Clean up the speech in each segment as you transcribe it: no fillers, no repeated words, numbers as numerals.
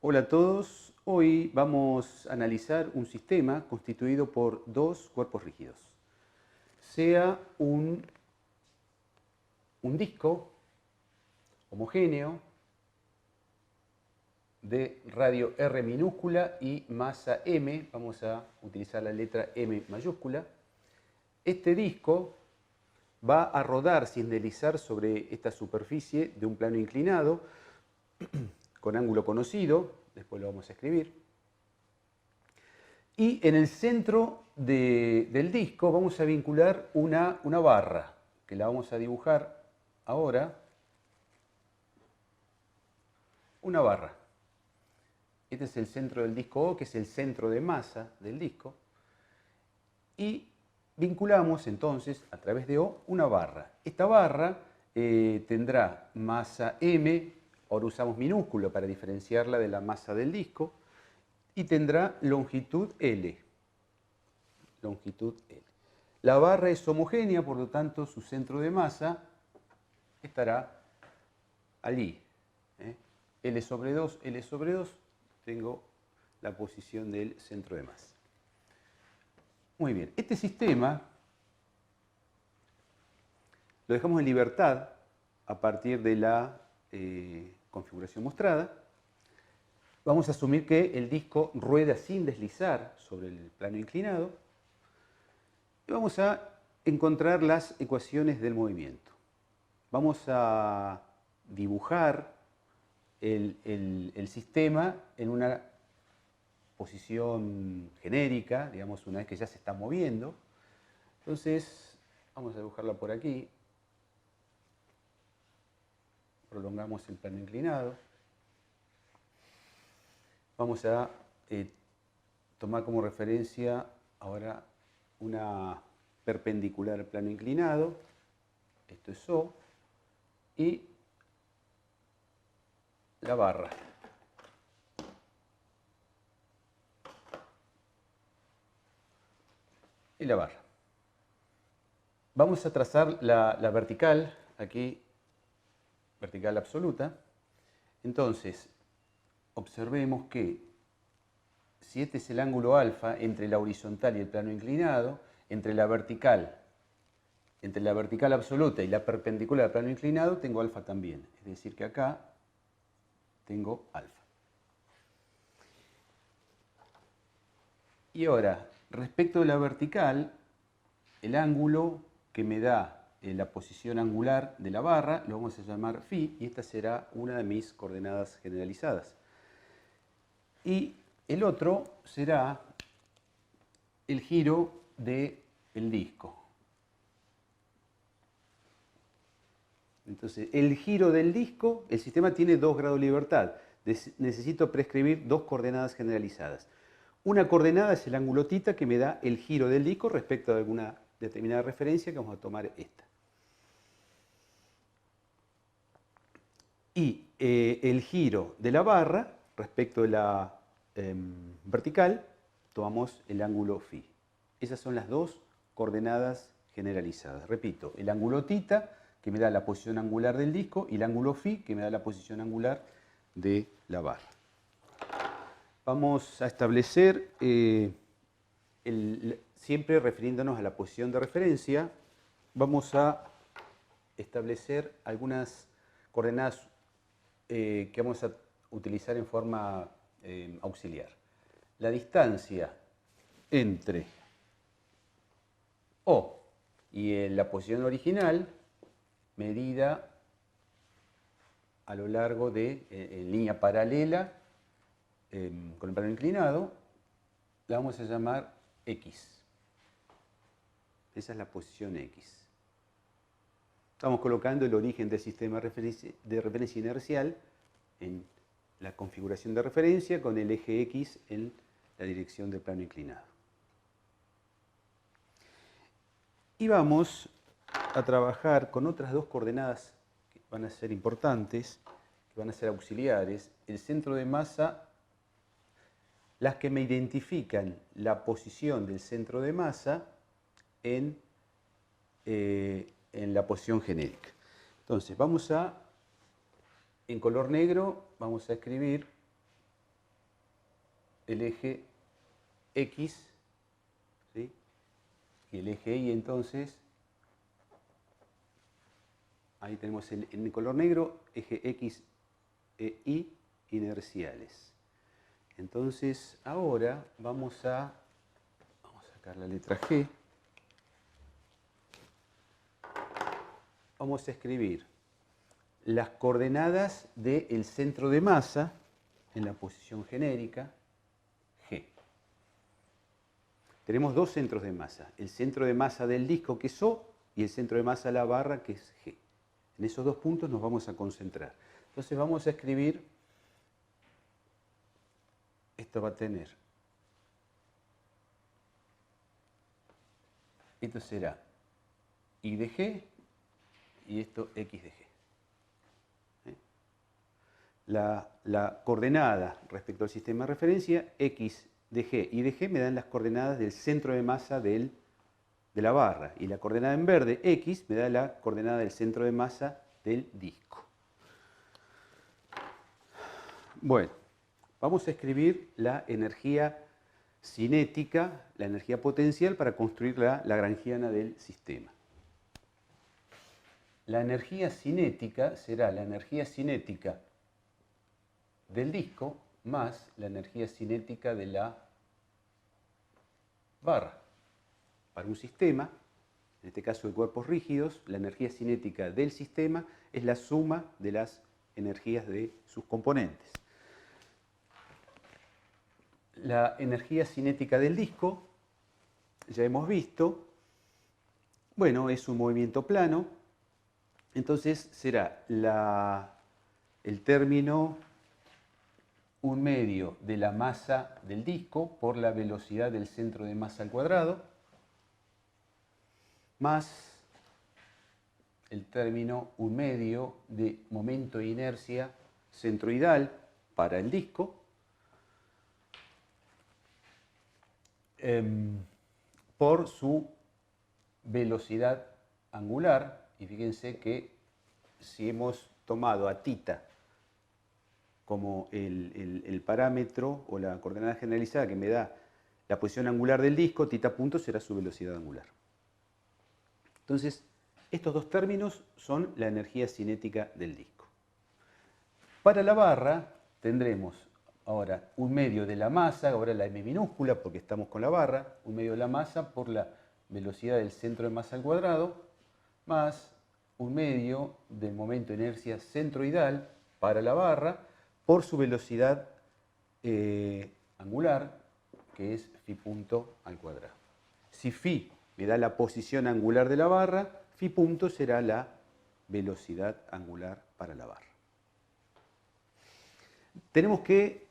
Hola a todos, hoy vamos a analizar un sistema constituido por dos cuerpos rígidos. Sea un disco homogéneo de radio R minúscula y masa M, vamos a utilizar la letra M mayúscula. Este disco va a rodar sin deslizar sobre esta superficie de un plano inclinado con ángulo conocido, después lo vamos a escribir. Y en el centro del disco vamos a vincular una barra, que la vamos a dibujar ahora. Una barra. Este es el centro del disco O, que es el centro de masa del disco. Y vinculamos entonces, a través de O, una barra. Esta barra tendrá masa M, ahora usamos minúsculo para diferenciarla de la masa del disco, y tendrá longitud L. Longitud L. La barra es homogénea, por lo tanto su centro de masa estará allí. L sobre 2, L sobre 2, tengo la posición del centro de masa. Muy bien, este sistema lo dejamos en libertad a partir de la configuración mostrada. Vamos a asumir que el disco rueda sin deslizar sobre el plano inclinado y vamos a encontrar las ecuaciones del movimiento. Vamos a dibujar el sistema en una posición genérica, digamos, una vez que ya se está moviendo. Entonces, vamos a dibujarla por aquí. Prolongamos el plano inclinado. Vamos a tomar como referencia ahora una perpendicular al plano inclinado. Esto es O. Y la barra. Y la barra. Vamos a trazar la vertical, aquí, vertical absoluta. Entonces, observemos que si este es el ángulo alfa entre la horizontal y el plano inclinado, entre la vertical absoluta y la perpendicular al plano inclinado, tengo alfa también. Es decir, que acá tengo alfa. Y ahora, respecto de la vertical, el ángulo que me da la posición angular de la barra lo vamos a llamar φ, y esta será una de mis coordenadas generalizadas. Y el otro será el giro del disco. Entonces, el giro del disco, el sistema tiene 2 grados de libertad. Necesito prescribir 2 coordenadas generalizadas. Una coordenada es el ángulo θ que me da el giro del disco respecto a alguna determinada referencia, que vamos a tomar esta. Y el giro de la barra respecto de la vertical, tomamos el ángulo φ. Esas son las 2 coordenadas generalizadas. Repito, el ángulo θ que me da la posición angular del disco y el ángulo φ que me da la posición angular de la barra. Vamos a establecer, siempre refiriéndonos a la posición de referencia, vamos a establecer algunas coordenadas que vamos a utilizar en forma auxiliar. La distancia entre O y la posición original, medida a lo largo de, en línea paralela, con el plano inclinado, la vamos a llamar X. Esa es la posición X. Estamos colocando el origen del sistema de referencia inercial en la configuración de referencia con el eje X en la dirección del plano inclinado. Y vamos a trabajar con otras 2 coordenadas que van a ser importantes, que van a ser auxiliares. El centro de masa, las que me identifican la posición del centro de masa en la posición genérica. Entonces, en color negro, vamos a escribir el eje X, ¿sí? Y el eje Y, entonces, ahí tenemos en el color negro, eje X e Y inerciales. Entonces, ahora vamos a sacar la letra G. Vamos a escribir las coordenadas del centro de masa en la posición genérica G. Tenemos dos centros de masa, el centro de masa del disco, que es O, y el centro de masa de la barra, que es G. En esos dos puntos nos vamos a concentrar. Entonces vamos a escribir, esto va a tener, esto será Y de G y esto X de G. La coordenada respecto al sistema de referencia, X de G y de G me dan las coordenadas del centro de masa de la barra. Y la coordenada en verde, X, me da la coordenada del centro de masa del disco. Bueno, vamos a escribir la energía cinética, la energía potencial para construir la lagrangiana del sistema. La energía cinética será la energía cinética del disco más la energía cinética de la barra. Para un sistema, en este caso de cuerpos rígidos, la energía cinética del sistema es la suma de las energías de sus componentes. La energía cinética del disco, ya hemos visto, bueno, es un movimiento plano, entonces será el término 1/2 de la masa del disco por la velocidad del centro de masa al cuadrado, más el término 1/2 de momento de inercia centroidal para el disco, por su velocidad angular. Y fíjense que si hemos tomado a θ como el parámetro o la coordenada generalizada que me da la posición angular del disco, θ punto será su velocidad angular. Entonces, estos dos términos son la energía cinética del disco. Para la barra tendremos ahora 1/2 de la masa, ahora la m minúscula porque estamos con la barra, 1/2 de la masa por la velocidad del centro de masa al cuadrado, más 1/2 del momento de inercia centroidal para la barra por su velocidad angular, que es phi punto al cuadrado. Si phi me da la posición angular de la barra, phi punto será la velocidad angular para la barra. Tenemos que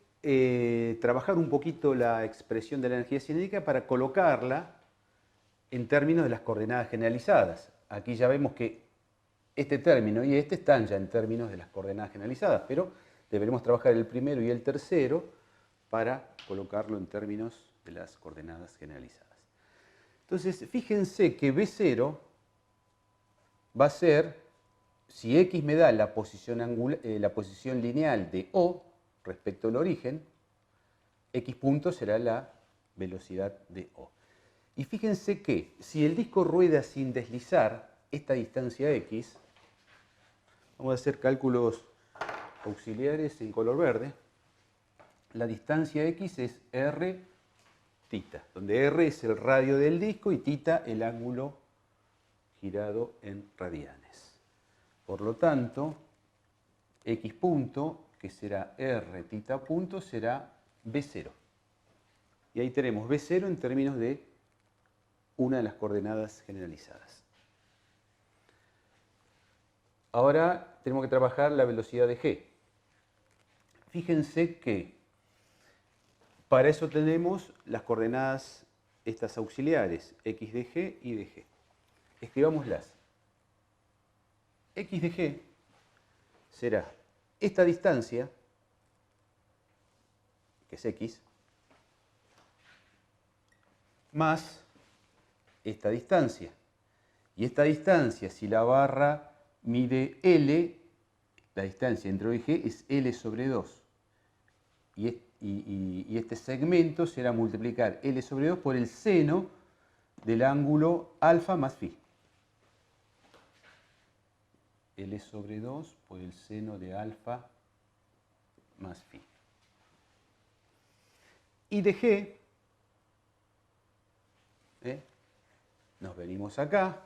trabajar un poquito la expresión de la energía cinética para colocarla en términos de las coordenadas generalizadas. Aquí ya vemos que este término y este están ya en términos de las coordenadas generalizadas, pero deberemos trabajar el primero y el tercero para colocarlo en términos de las coordenadas generalizadas. Entonces, fíjense que B0 va a ser, si X me da la posición lineal de O respecto al origen, X punto será la velocidad de O. Y fíjense que si el disco rueda sin deslizar esta distancia X, vamos a hacer cálculos auxiliares en color verde, la distancia X es r θ, donde r es el radio del disco y θ el ángulo girado en radianes. Por lo tanto, X punto, que será r θ punto, será B0. Y ahí tenemos B0 en términos de una de las coordenadas generalizadas. Ahora tenemos que trabajar la velocidad de G. Fíjense que para eso tenemos las coordenadas estas auxiliares, X de G y de G. Escribámoslas. X de G será esta distancia, que es X, más esta distancia. Y esta distancia, si la barra mide L, la distancia entre O y G es L sobre 2. Y y este segmento será multiplicar L sobre 2 por el seno del ángulo alfa más phi. L sobre 2 por el seno de alfa más phi. Y de G, nos venimos acá,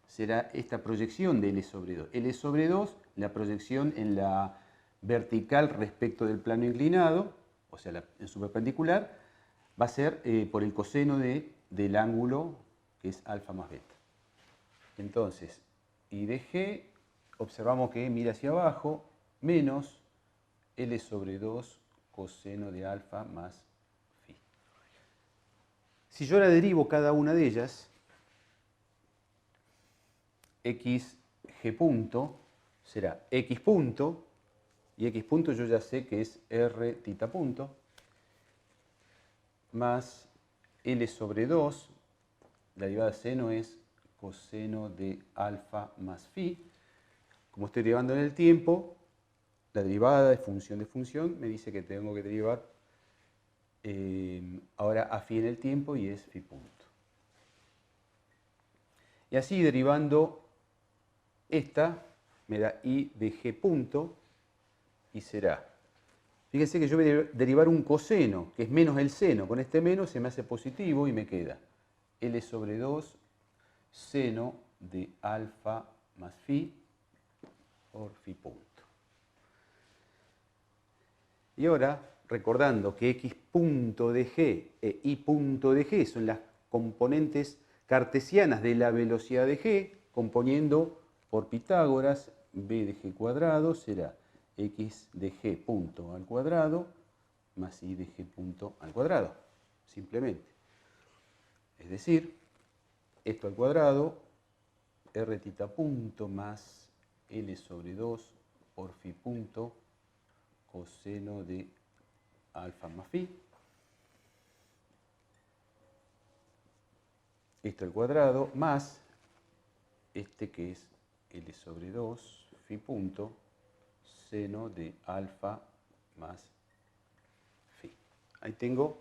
será esta proyección de L sobre 2. L sobre 2, la proyección en la vertical respecto del plano inclinado, o sea, en su perpendicular, va a ser por el coseno del ángulo que es alfa más beta. Entonces, I de G, observamos que mira hacia abajo, menos L sobre 2 coseno de alfa más phi. Si yo ahora derivo cada una de ellas, x g punto será x punto, y x punto yo ya sé que es r tita punto, más L sobre 2, la derivada de seno es coseno de alfa más phi. Como estoy derivando en el tiempo, la derivada de función me dice que tengo que derivar ahora a phi en el tiempo y es phi punto. Y así derivando esta me da I de G punto y será, fíjense que yo voy a derivar un coseno, que es menos el seno. Con este menos se me hace positivo y me queda L sobre 2 seno de alfa más phi por phi punto. Y ahora, recordando que x punto de G e y punto de G son las componentes cartesianas de la velocidad de G, componiendo por Pitágoras b de G cuadrado será x de G punto al cuadrado más y de G punto al cuadrado, simplemente. Es decir, esto al cuadrado, r tita punto más L sobre 2 por phi punto coseno de alfa más phi. Esto al cuadrado más este que es L sobre 2 phi punto seno de alfa más phi. Ahí tengo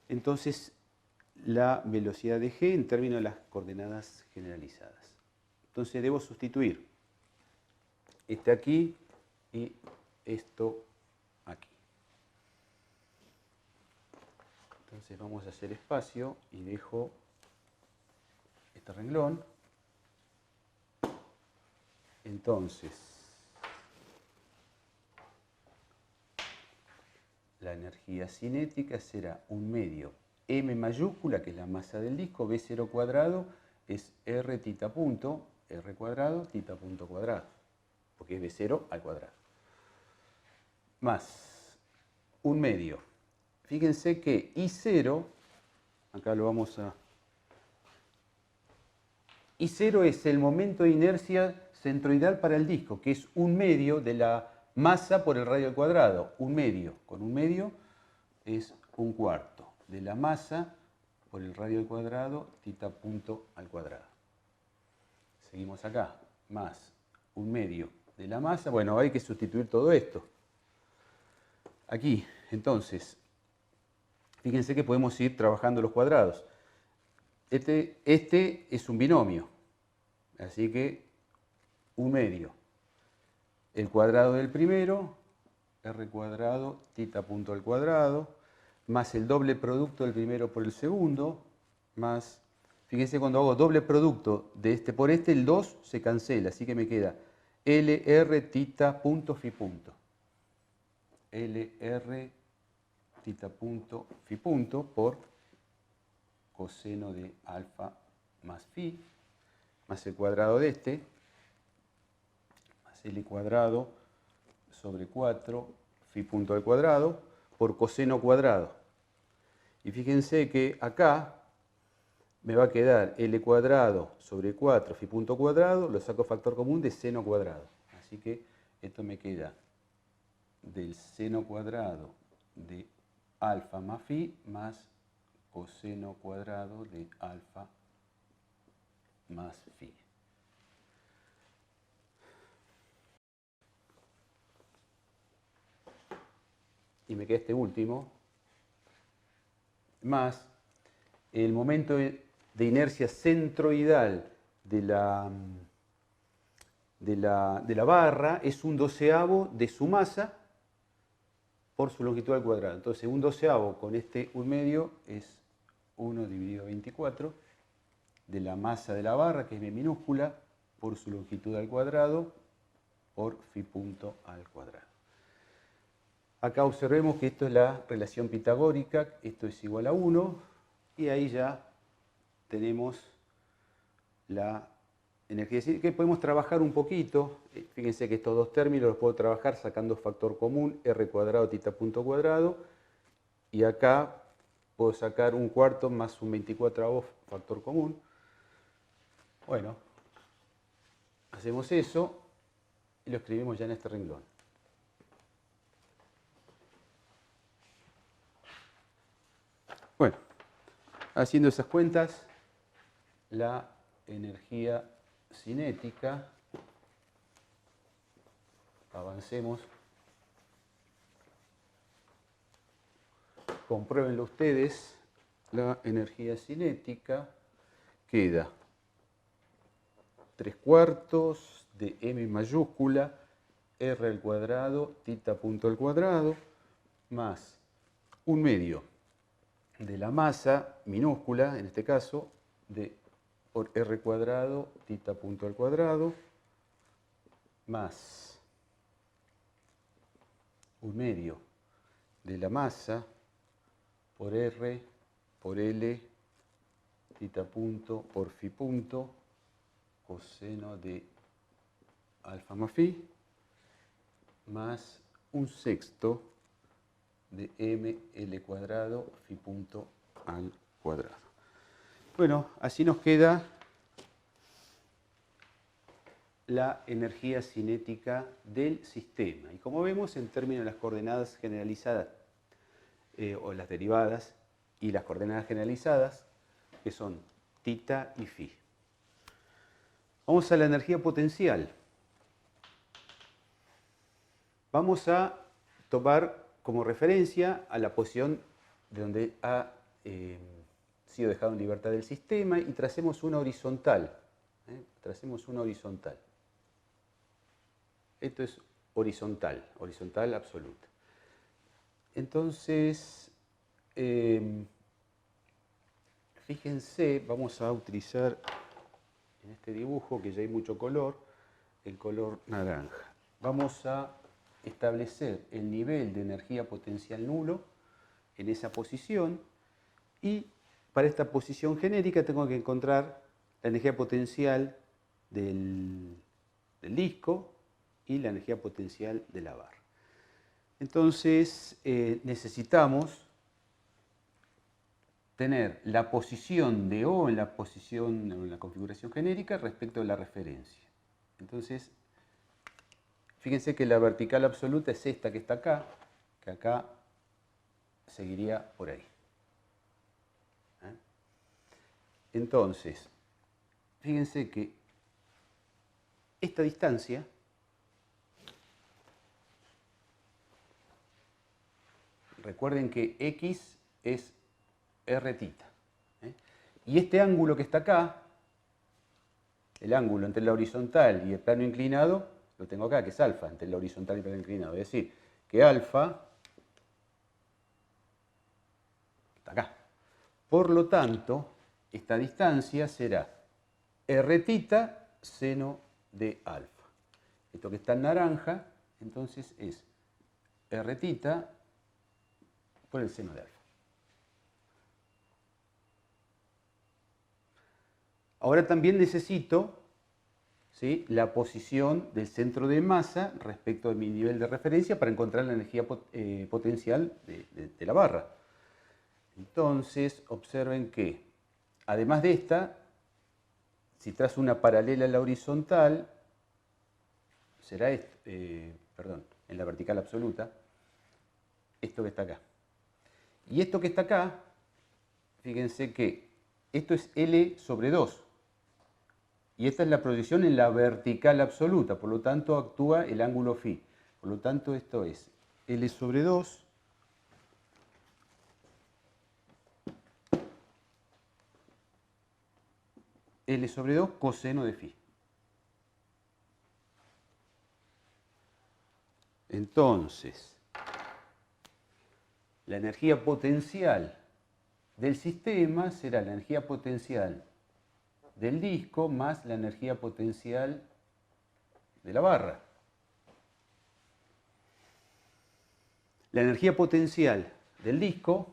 entonces la velocidad de G en términos de las coordenadas generalizadas. Entonces debo sustituir este aquí y esto aquí. Entonces vamos a hacer espacio y dejo este renglón. Entonces, la energía cinética será un medio m mayúscula, que es la masa del disco, v0 cuadrado es r tita punto, r cuadrado, tita punto cuadrado, porque es v0 al cuadrado. Más un medio. Fíjense que I0, acá lo vamos a... I0 es el momento de inercia centroidal para el disco, que es un medio de la masa por el radio al cuadrado. Un medio con un medio es un cuarto de la masa por el radio al cuadrado, tita punto al cuadrado. Seguimos acá, más un medio de la masa. Bueno, hay que sustituir todo esto. Aquí, entonces, fíjense que podemos ir trabajando los cuadrados. Este es un binomio, así que un medio. El cuadrado del primero, r cuadrado, tita punto al cuadrado, más el doble producto del primero por el segundo, más, fíjense cuando hago doble producto de este por este, el 2 se cancela, así que me queda LR tita punto phi punto. LR tita punto phi punto por coseno de alfa más phi, más el cuadrado de este, más L cuadrado sobre 4 phi punto al cuadrado por coseno cuadrado. Y fíjense que acá me va a quedar L cuadrado sobre 4 phi punto cuadrado, lo saco factor común de seno cuadrado. Así que esto me queda del seno cuadrado de alfa más phi más coseno cuadrado de alfa más phi. y me queda este último, más el momento de inercia centroidal de la barra es 1/12 de su masa por su longitud al cuadrado. Entonces 1/12 con este 1/2 es 1 dividido 24 de la masa de la barra, que es B minúscula, por su longitud al cuadrado por phi punto al cuadrado. Acá observemos que esto es la relación pitagórica, esto es igual a 1, y ahí ya tenemos la energía cinética, que podemos trabajar un poquito. Fíjense que estos dos términos los puedo trabajar sacando factor común, r cuadrado tita punto cuadrado, y acá puedo sacar 1/4 más un 24avo factor común. Bueno, hacemos eso y lo escribimos ya en este renglón. Bueno, haciendo esas cuentas, la energía cinética, avancemos, compruébenlo ustedes, la energía cinética queda 3/4 de m mayúscula r al cuadrado tita punto al cuadrado más 1/2 de la masa minúscula, en este caso, por r cuadrado tita punto al cuadrado más 1/2 de la masa por r por l tita punto por phi punto coseno de alfa más phi más 1/6 de ml cuadrado phi punto al cuadrado. Bueno, así nos queda la energía cinética del sistema. Y como vemos, en términos de las coordenadas generalizadas o las derivadas y las coordenadas generalizadas, que son tita y phi. Vamos a la energía potencial. Vamos a tomar como referencia a la posición de donde ha sido dejado en libertad el sistema y tracemos una horizontal. Tracemos una horizontal. Esto es horizontal, horizontal absoluta. Entonces, fíjense, vamos a utilizar en este dibujo, que ya hay mucho color, el color naranja. Vamos a establecer el nivel de energía potencial nulo en esa posición y para esta posición genérica tengo que encontrar la energía potencial del disco y la energía potencial de la barra. Entonces necesitamos tener la posición de O en la configuración genérica respecto de la referencia. Entonces, fíjense que la vertical absoluta es esta que está acá, que acá seguiría por ahí. Entonces, fíjense que esta distancia recuerden que x es r tita. Y este ángulo que está acá, el ángulo entre la horizontal y el plano inclinado, lo tengo acá, que es alfa, entre la horizontal y el plano inclinado. Es decir, que alfa está acá. Por lo tanto, esta distancia será r tita seno de alfa. Esto que está en naranja, entonces es r tita por el seno de alfa. Ahora también necesito, ¿sí?, la posición del centro de masa respecto de mi nivel de referencia para encontrar la energía potencial de la barra. Entonces, observen que, además de esta, si trazo una paralela a la horizontal, será en la vertical absoluta, esto que está acá. Y esto que está acá, fíjense que esto es L sobre 2. Y esta es la proyección en la vertical absoluta, por lo tanto actúa el ángulo phi. Por lo tanto, esto es L sobre 2 L sobre 2 coseno de phi. Entonces, la energía potencial del sistema será la energía potencial del disco más la energía potencial de la barra. La energía potencial del disco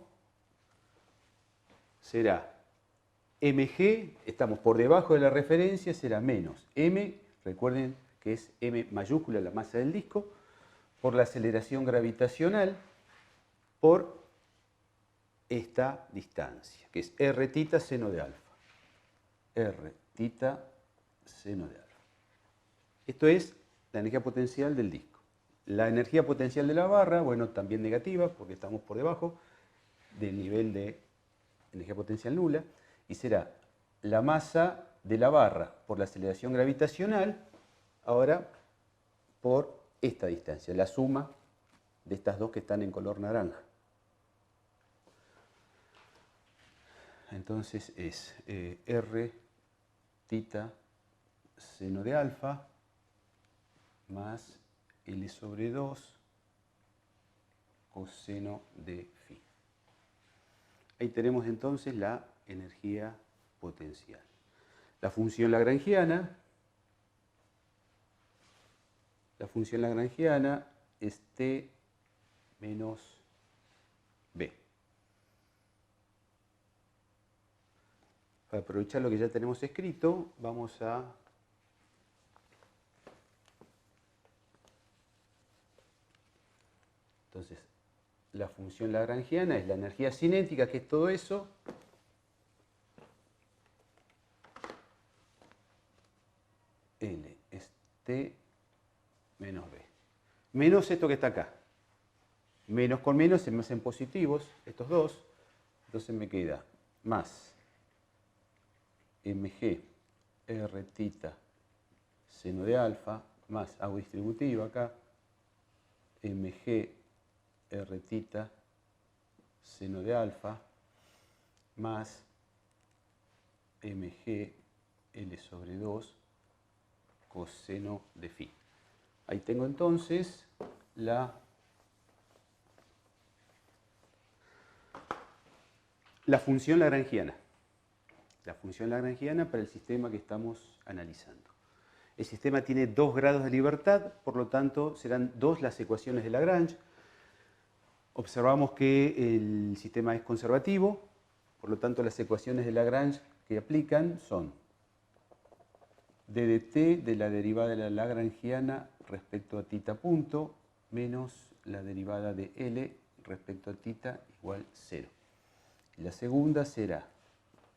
será mg, estamos por debajo de la referencia, será menos m, recuerden que es m mayúscula la masa del disco, por la aceleración gravitacional, por esta distancia, que es r tita seno de alfa. R tita seno de alfa. Esto es la energía potencial del disco. La energía potencial de la barra, bueno, también negativa, porque estamos por debajo del nivel de energía potencial nula, y será la masa de la barra por la aceleración gravitacional, ahora por esta distancia, la suma de estas dos que están en color naranja. Entonces es R tita seno de alfa más L sobre 2 coseno de phi. Ahí tenemos entonces la energía potencial. La función lagrangiana es T menos B. Para aprovechar lo que ya tenemos escrito, vamos a entonces la función lagrangiana es la energía cinética, que es todo eso, L es T menos B. Menos esto que está acá. Menos con menos se me hacen positivos, estos dos. Entonces me queda más mg r tita seno de alfa, más hago distributiva acá, mg r tita seno de alfa, más mg L sobre 2 coseno de phi. Ahí tengo entonces la función lagrangiana. La función lagrangiana para el sistema que estamos analizando. El sistema tiene 2 grados de libertad, por lo tanto serán 2 las ecuaciones de Lagrange. Observamos que el sistema es conservativo, por lo tanto las ecuaciones de Lagrange que aplican son d de t de la derivada de la lagrangiana respecto a tita punto menos la derivada de L respecto a tita igual 0. Y la segunda será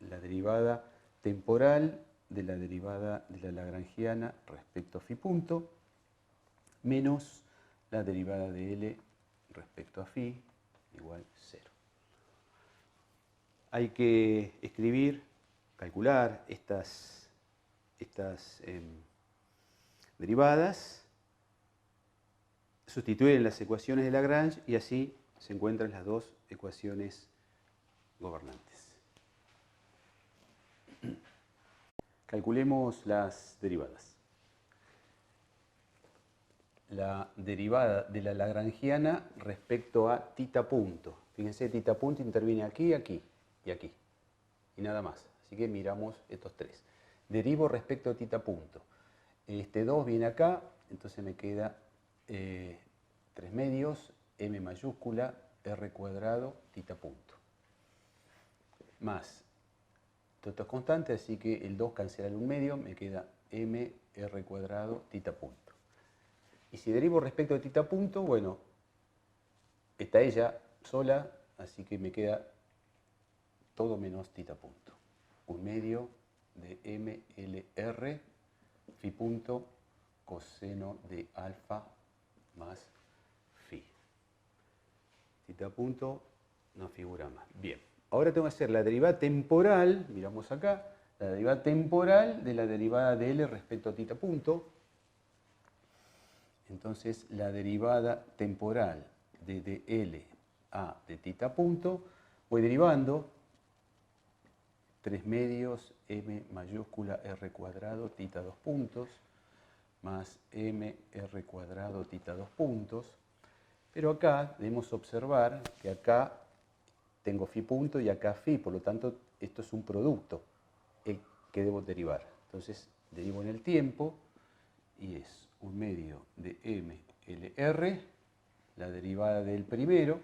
la derivada temporal de la derivada de la lagrangiana respecto a phi punto menos la derivada de L respecto a phi igual 0. Hay que escribir, calcular estas derivadas, sustituir las ecuaciones de Lagrange y así se encuentran las 2 ecuaciones gobernantes. Calculemos las derivadas. La derivada de la lagrangiana respecto a tita punto. Fíjense, tita punto interviene aquí, aquí y aquí. Y nada más. Así que miramos estos 3. Derivo respecto a tita punto. Este 2 viene acá, entonces me queda 3 medios, m mayúscula, r cuadrado, tita punto. Más, todo esto es constante, así que el 2 cancela el 1 medio, me queda m r cuadrado, tita punto. Y si derivo respecto a tita punto, bueno, está ella sola, así que me queda todo menos tita punto. 1 medio de mlr phi punto coseno de alfa más phi. Tita punto no figura más. Bien, ahora tengo que hacer la derivada temporal, miramos acá, la derivada temporal de la derivada de L respecto a tita punto. Entonces la derivada temporal de dl a de tita punto, voy derivando 3 medios m mayúscula r cuadrado tita 2 puntos más m r cuadrado tita 2 puntos. Pero acá debemos observar que acá tengo phi punto y acá phi, por lo tanto esto es un producto que debo derivar. Entonces derivo en el tiempo y es 1 medio de m LR, la derivada del primero,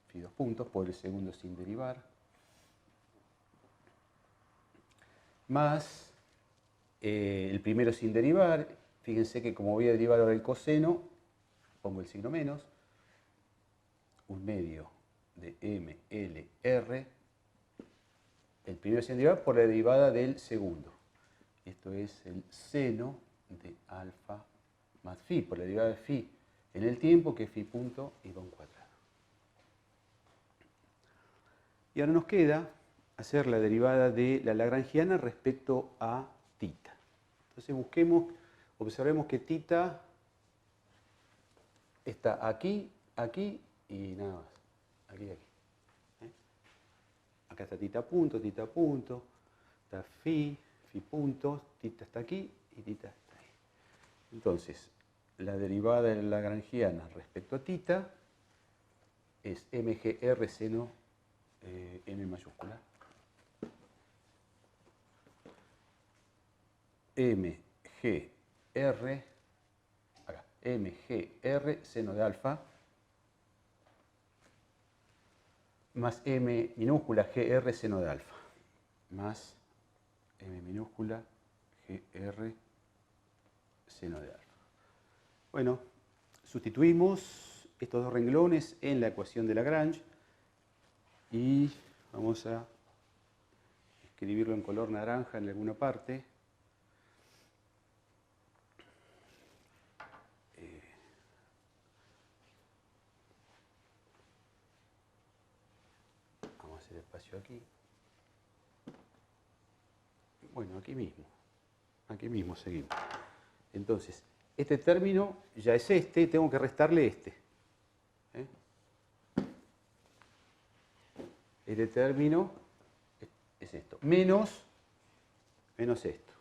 phi 2 puntos, por el segundo sin derivar, más el primero sin derivar. Fíjense que como voy a derivar ahora el coseno, pongo el signo menos, 1 medio de m LR, el primero sin derivar por la derivada del segundo. Esto es el seno de alfa más phi, por la derivada de phi en el tiempo, que es phi punto y va a un cuadrado. Y ahora nos queda hacer la derivada de la lagrangiana respecto a tita. Entonces observemos que tita está aquí, aquí y nada más. Aquí y aquí. Acá está tita punto, está phi punto, tita está aquí y tita está ahí. Entonces, la derivada de la lagrangiana respecto a tita es mgr seno m mayúscula. mgr seno de alfa más m minúscula gr seno de alfa más m minúscula gr seno de alfa. Bueno, sustituimos estos dos renglones en la ecuación de Lagrange y vamos a escribirlo en color naranja en alguna parte. Vamos a hacer espacio aquí. Bueno, aquí mismo seguimos. Entonces, este término ya es este, tengo que restarle este. Este término es esto, menos esto.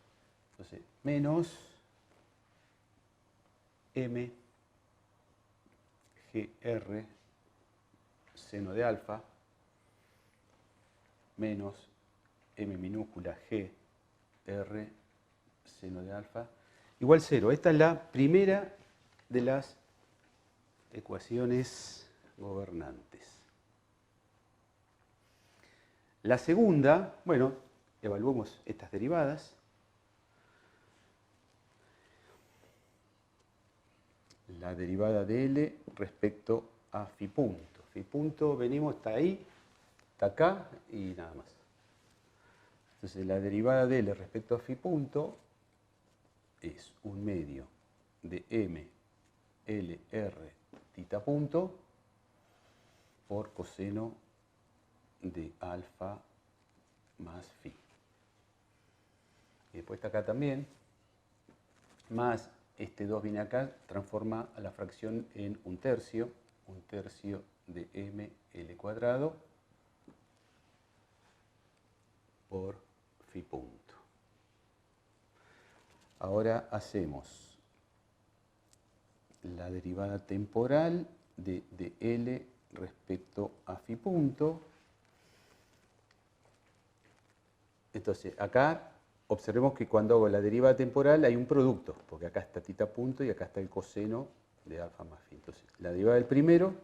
Entonces, menos m gr seno de alfa menos m minúscula g r seno de alfa igual 0. Esta es la primera de las ecuaciones gobernantes. La segunda, bueno, evaluemos estas derivadas. La derivada de L respecto a phi punto. Phi punto, venimos, está ahí, está acá y nada más. Entonces la derivada de L respecto a phi punto es 1 medio de m LR tita punto por coseno de alfa más phi. Y después está acá también, más este 2 viene acá, transforma a la fracción en 1/3 de m L cuadrado por phi punto. Ahora hacemos la derivada temporal de L respecto a phi punto. Entonces, acá observemos que cuando hago la derivada temporal hay un producto, porque acá está tita punto y acá está el coseno de alfa más phi. Entonces, la derivada del primero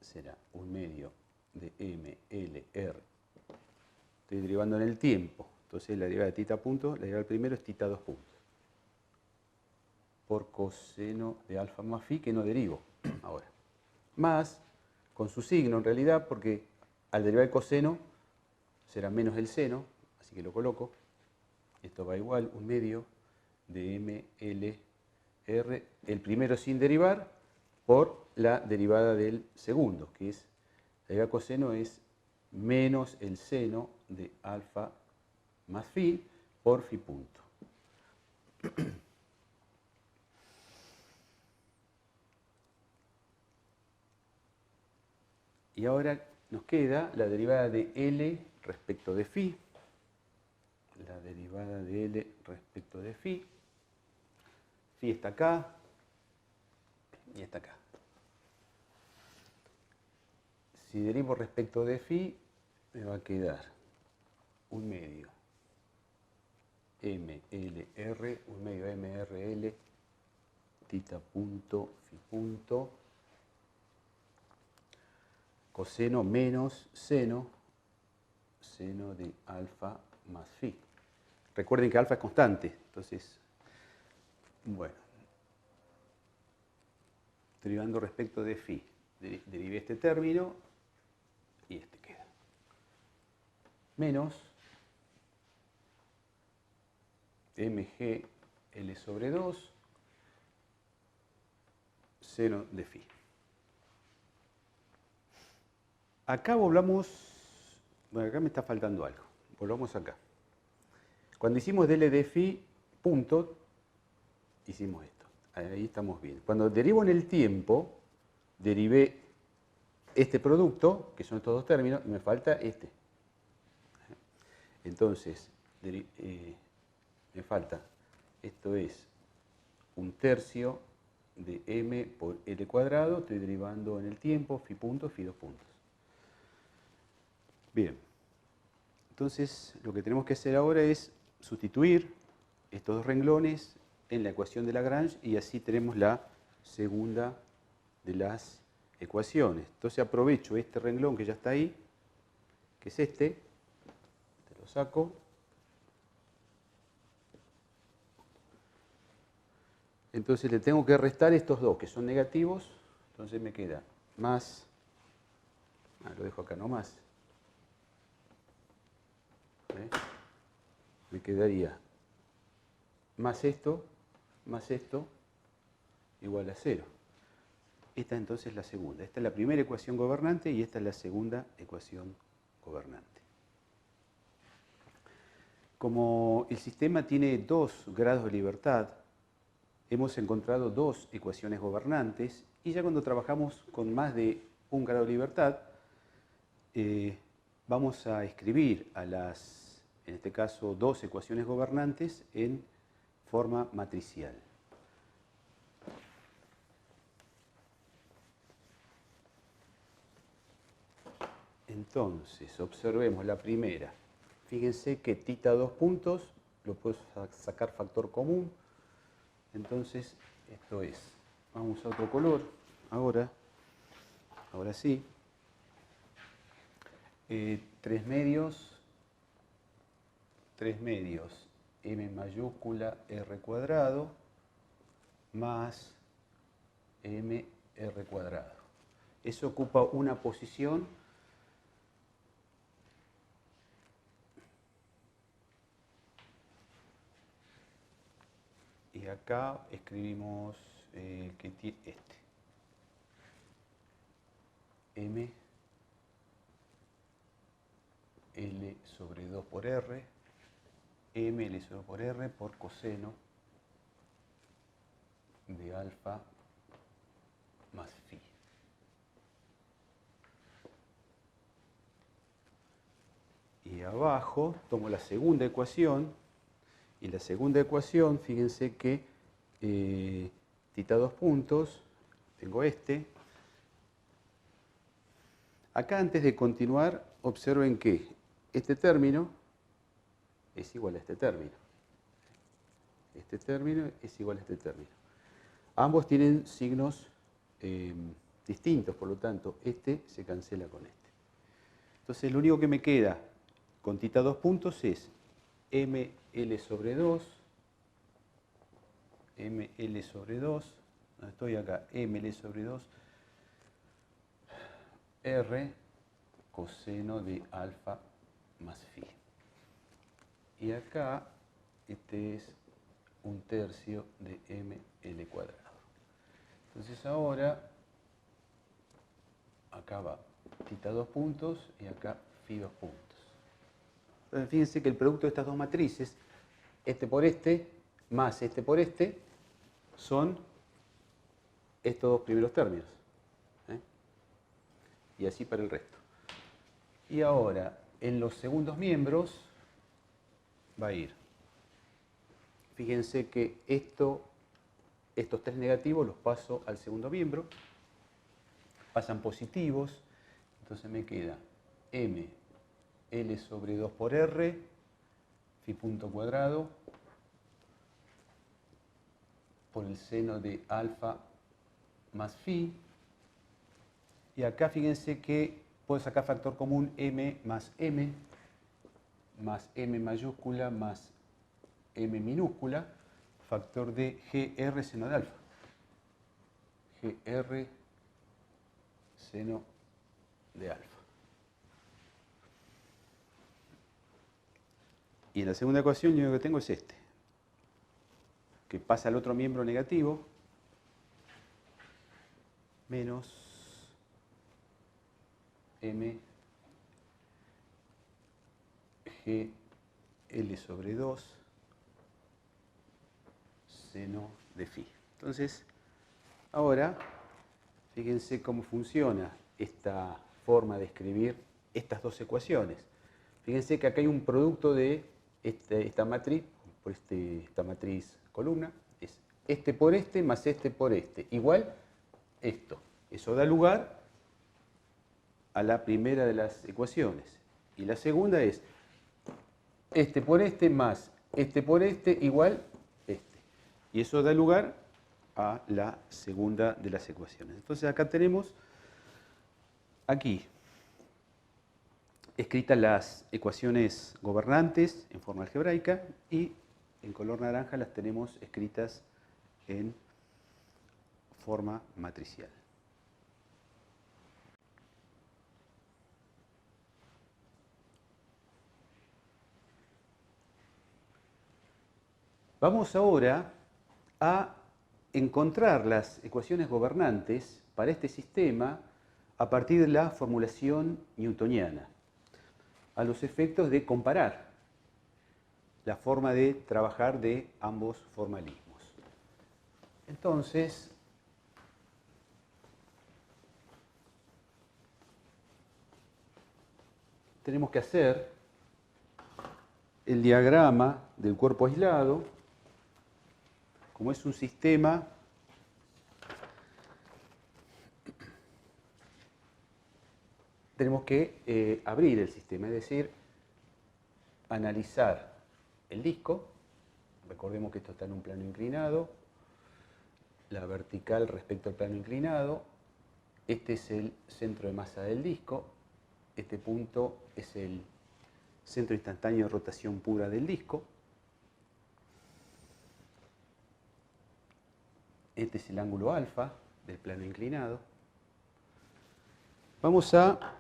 será 1 medio de m L R. Estoy derivando en el tiempo. Entonces, la derivada de tita punto, la derivada del primero es tita 2 puntos. Por coseno de alfa más phi, que no derivo ahora. Más, con su signo en realidad, porque al derivar el coseno será menos el seno, así que lo coloco. Esto va igual, 1 medio de m L R, el primero sin derivar, por la derivada del segundo, que es, la derivada del coseno es menos el seno de alfa más phi por phi punto. Y ahora nos queda la derivada de L respecto de phi, la derivada de L respecto de phi. Phi está acá y está acá. Si derivo respecto de phi, me va a quedar un medio MLR, un medio MRL, tita punto, phi punto, coseno menos seno de alfa más phi. Recuerden que alfa es constante, entonces, bueno, derivando respecto de phi, derivé este término y este queda. Menos mg L sobre 2 seno de phi. Acá volvamos, bueno, acá me está faltando algo, volvamos acá. Cuando hicimos dl de phi, punto, hicimos esto, ahí estamos bien. Cuando derivo en el tiempo, derivé este producto, que son estos dos términos, y me falta este. Entonces, me falta, esto es un tercio de m por L cuadrado, estoy derivando en el tiempo, phi punto, phi dos puntos. Bien, entonces lo que tenemos que hacer ahora es sustituir estos dos renglones en la ecuación de Lagrange y así tenemos la segunda de las ecuaciones. Entonces aprovecho este renglón que ya está ahí, que es este, te lo saco. Entonces le tengo que restar estos dos que son negativos, entonces me queda más, lo dejo acá nomás, me quedaría más esto, igual a 0. Esta entonces es la segunda. Esta es la primera ecuación gobernante y esta es la segunda ecuación gobernante. Como el sistema tiene 2 grados de libertad, hemos encontrado 2 ecuaciones gobernantes y ya cuando trabajamos con más de 1 grado de libertad, vamos a escribir a las, en este caso, 2 ecuaciones gobernantes en forma matricial. Entonces, observemos la primera. Fíjense que tita 2 puntos, lo puedo sacar factor común. Entonces, esto es, vamos a otro color, ahora sí. 3 medios, m mayúscula r cuadrado más m r cuadrado. Eso ocupa una posición. Y acá escribimos que tiene este. M L sobre 2 por R, M L sobre 2 por R por coseno de alfa más phi. Y abajo tomo la segunda ecuación. Y la segunda ecuación, fíjense que tita 2 puntos, tengo este. Acá antes de continuar, observen que este término es igual a este término. Este término es igual a este término. Ambos tienen signos distintos, por lo tanto, este se cancela con este. Entonces, lo único que me queda con tita 2 puntos es ml sobre 2, ml sobre 2, no estoy acá, ml sobre 2, r coseno de alfa más phi. Y acá, este es un tercio de ml cuadrado. Entonces ahora, acá va tita 2 puntos y acá phi 2 puntos. Entonces, fíjense que el producto de estas dos matrices, este por este, más este por este, son estos dos primeros términos. Y así para el resto. Y ahora, en los segundos miembros va a ir. Fíjense que estos tres negativos los paso al segundo miembro, pasan positivos, entonces me queda m L sobre 2 por R, phi punto cuadrado, por el seno de alfa más phi. Y acá fíjense que puedo sacar factor común m más m mayúscula más m minúscula, factor de gr seno de alfa. Gr seno de alfa. Y en la segunda ecuación lo único que tengo es este, que pasa al otro miembro negativo, menos m g L sobre 2 seno de phi. Entonces, ahora, fíjense cómo funciona esta forma de escribir estas dos ecuaciones. Fíjense que acá hay un producto de esta matriz, por esta matriz columna, es este por este más este por este, igual esto. Eso da lugar a la primera de las ecuaciones. Y la segunda es este por este más este por este igual este. Y eso da lugar a la segunda de las ecuaciones. Entonces acá tenemos aquí escritas las ecuaciones gobernantes en forma algebraica y en color naranja las tenemos escritas en forma matricial. Vamos ahora a encontrar las ecuaciones gobernantes para este sistema a partir de la formulación newtoniana, a los efectos de comparar la forma de trabajar de ambos formalismos. Entonces, tenemos que hacer el diagrama del cuerpo aislado. Como es un sistema, tenemos que abrir el sistema, es decir, analizar el disco. Recordemos que esto está en un plano inclinado, la vertical respecto al plano inclinado. Este es el centro de masa del disco, este punto es el centro instantáneo de rotación pura del disco. Este es el ángulo alfa del plano inclinado. Vamos a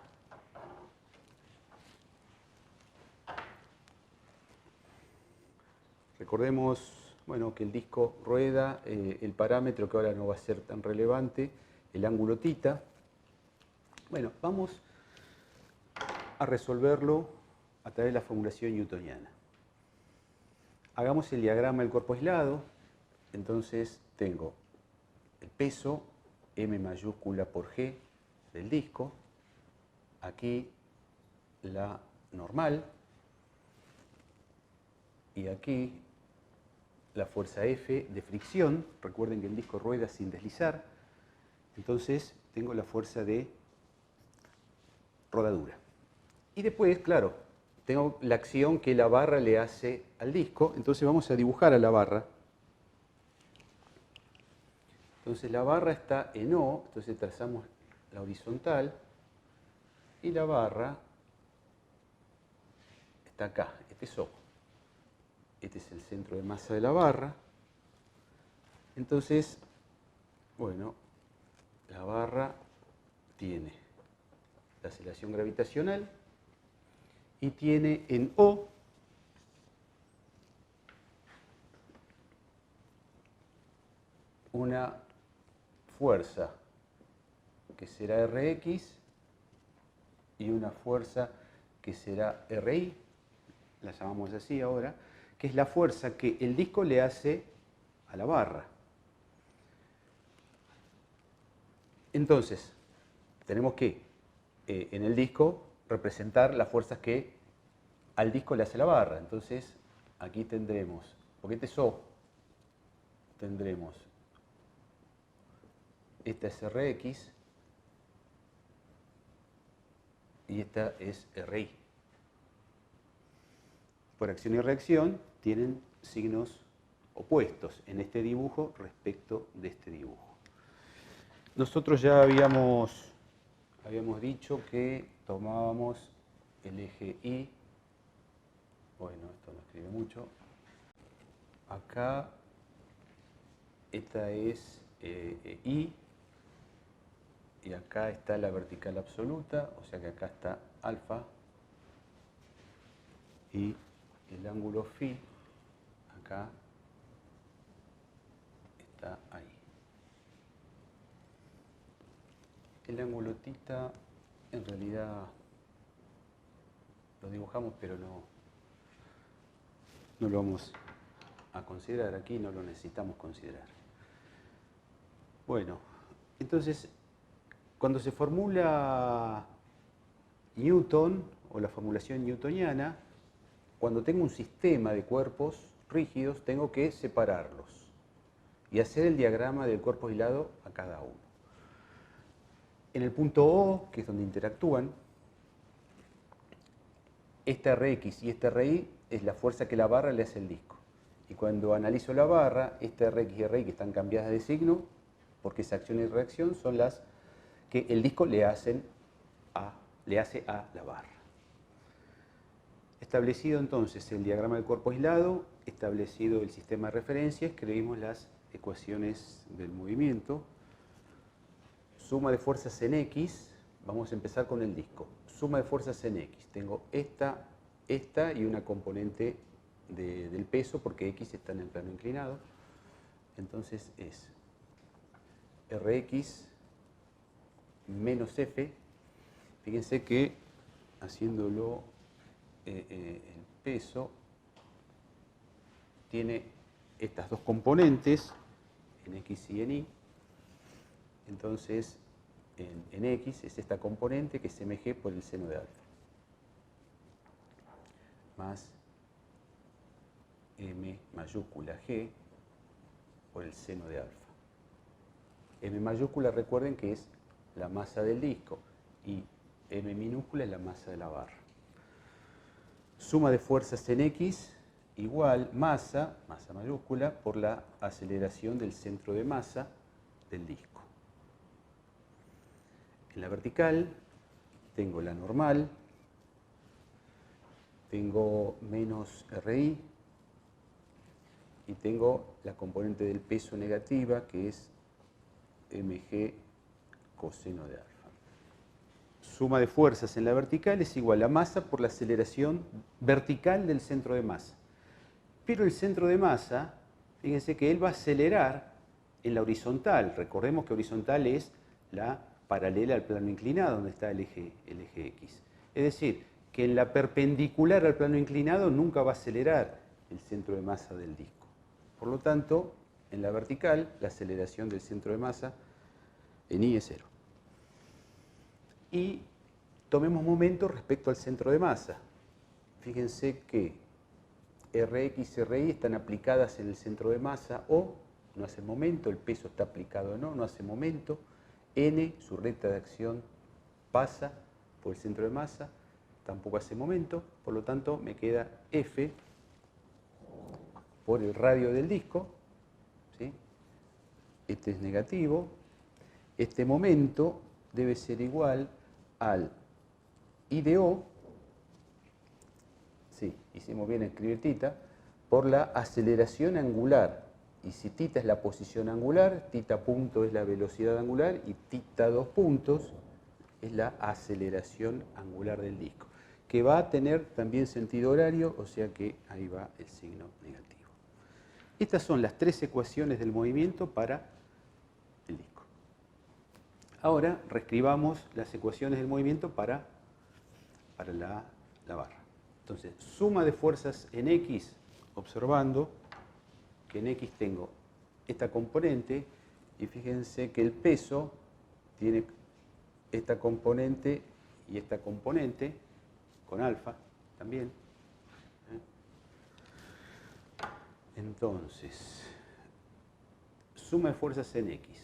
recordemos, bueno, que el disco rueda, el parámetro que ahora no va a ser tan relevante, el ángulo θ. Bueno, vamos a resolverlo a través de la formulación newtoniana. Hagamos el diagrama del cuerpo aislado. Entonces tengo el peso, m mayúscula por g del disco, aquí la normal y aquí la fuerza F de fricción. Recuerden que el disco rueda sin deslizar, entonces tengo la fuerza de rodadura. Y después, claro, tengo la acción que la barra le hace al disco, entonces vamos a dibujar a la barra. Entonces la barra está en O, entonces trazamos la horizontal y la barra está acá, este es O. Este es el centro de masa de la barra. Entonces, bueno, la barra tiene la aceleración gravitacional y tiene en O una fuerza que será Rx y una fuerza que será Ri, la llamamos así ahora, que es la fuerza que el disco le hace a la barra. Entonces, tenemos que en el disco representar las fuerzas que al disco le hace la barra. Entonces, aquí tendremos, porque este es O, tendremos, esta es Rx y esta es Ri. Por acción y reacción tienen signos opuestos en este dibujo respecto de este dibujo. Nosotros ya habíamos dicho que tomábamos el eje Y. Bueno, esto no escribe mucho. Acá, esta es I, y acá está la vertical absoluta, o sea que acá está alfa, y el ángulo φ, acá está ahí. El ángulo θ, en realidad, lo dibujamos, pero no lo vamos a considerar aquí, no lo necesitamos considerar. Bueno, entonces, cuando se formula Newton, o la formulación newtoniana, cuando tengo un sistema de cuerpos rígidos, tengo que separarlos y hacer el diagrama del cuerpo aislado a cada uno. En el punto O, que es donde interactúan, esta Rx y esta Ri es la fuerza que la barra le hace al disco. Y cuando analizo la barra, esta Rx y Ri, que están cambiadas de signo, porque esa acción y reacción son las que el disco le hace a la barra. Establecido entonces el diagrama del cuerpo aislado, establecido el sistema de referencia, escribimos las ecuaciones del movimiento. Suma de fuerzas en X, vamos a empezar con el disco. Suma de fuerzas en X, tengo esta y una componente del peso, porque X está en el plano inclinado. Entonces es Rx menos F. Fíjense que haciéndolo el peso tiene estas dos componentes, en X y en Y. Entonces, en X es esta componente que es mg por el seno de alfa, más m mayúscula g por el seno de alfa. M mayúscula, recuerden que es la masa del disco, y m minúscula es la masa de la barra. Suma de fuerzas en X igual masa mayúscula, por la aceleración del centro de masa del disco. En la vertical tengo la normal, tengo menos Ri, y tengo la componente del peso negativa, que es mg coseno de alfa. Suma de fuerzas en la vertical es igual a masa por la aceleración vertical del centro de masa. Pero el centro de masa, fíjense que él va a acelerar en la horizontal. Recordemos que horizontal es la paralela al plano inclinado, donde está el eje X. Es decir, que en la perpendicular al plano inclinado nunca va a acelerar el centro de masa del disco. Por lo tanto, en la vertical, la aceleración del centro de masa en Y es 0. Y tomemos momento respecto al centro de masa. Fíjense que Rx y Ri están aplicadas en el centro de masa, o no hace momento, el peso está aplicado o no hace momento. N, su recta de acción, pasa por el centro de masa, tampoco hace momento, por lo tanto me queda F por el radio del disco, ¿sí? Este es negativo, este momento debe ser igual al I de O, sí, hicimos bien escribir θ, por la aceleración angular. Y si θ es la posición angular, θ punto es la velocidad angular, y θ 2 puntos es la aceleración angular del disco, que va a tener también sentido horario, o sea que ahí va el signo negativo. Estas son las tres ecuaciones del movimiento para el disco. Ahora reescribamos las ecuaciones del movimiento para la barra. Entonces, suma de fuerzas en X, observando que en X tengo esta componente, y fíjense que el peso tiene esta componente y esta componente con alfa también. Entonces, suma de fuerzas en X.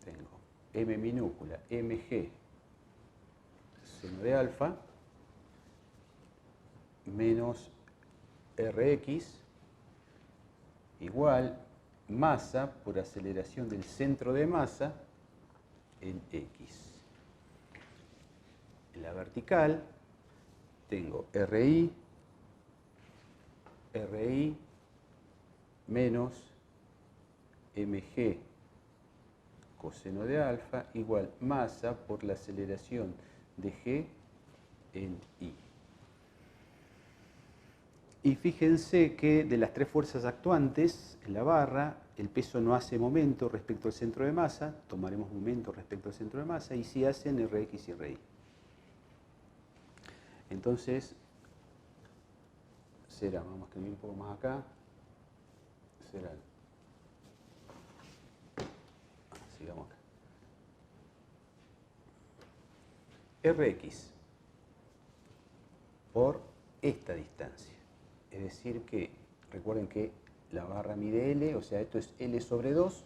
Tengo M minúscula, mg, seno de alfa, menos Rx, igual masa por aceleración del centro de masa en X. En la vertical tengo RI menos mg coseno de alfa igual masa por la aceleración de g en I. Y fíjense que de las tres fuerzas actuantes en la barra, el peso no hace momento respecto al centro de masa, tomaremos momento respecto al centro de masa, y sí hacen Rx y Ri. Entonces, será, vamos a escribir un poco más acá, será, sigamos acá, Rx por esta distancia. Es decir que, recuerden que la barra mide L, o sea, esto es L sobre 2,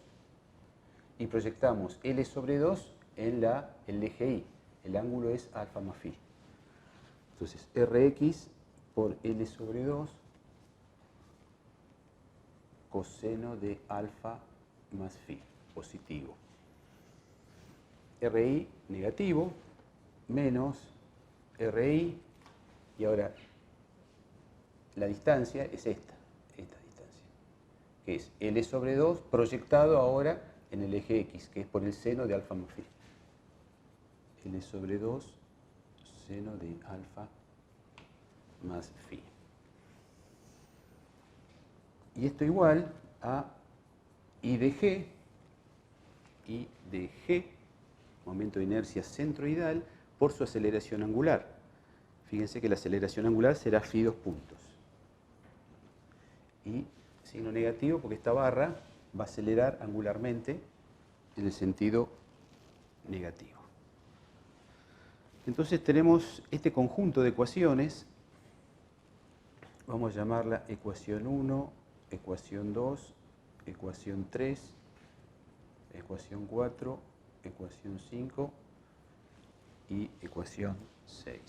y proyectamos L sobre 2 en el eje Y. El ángulo es alfa más phi. Entonces, Rx por L sobre 2 coseno de alfa más phi, positivo. Ri negativo, menos Ri, y ahora la distancia es esta distancia, que es L sobre 2 proyectado ahora en el eje X, que es por el seno de alfa más phi. L sobre 2 seno de alfa más phi. Y esto igual a I de G, momento de inercia centroidal, por su aceleración angular. Fíjense que la aceleración angular será phi 2 puntos. Y signo negativo porque esta barra va a acelerar angularmente en el sentido negativo. Entonces tenemos este conjunto de ecuaciones, vamos a llamarla ecuación 1, ecuación 2, ecuación 3, ecuación 4, ecuación 5 y ecuación 6.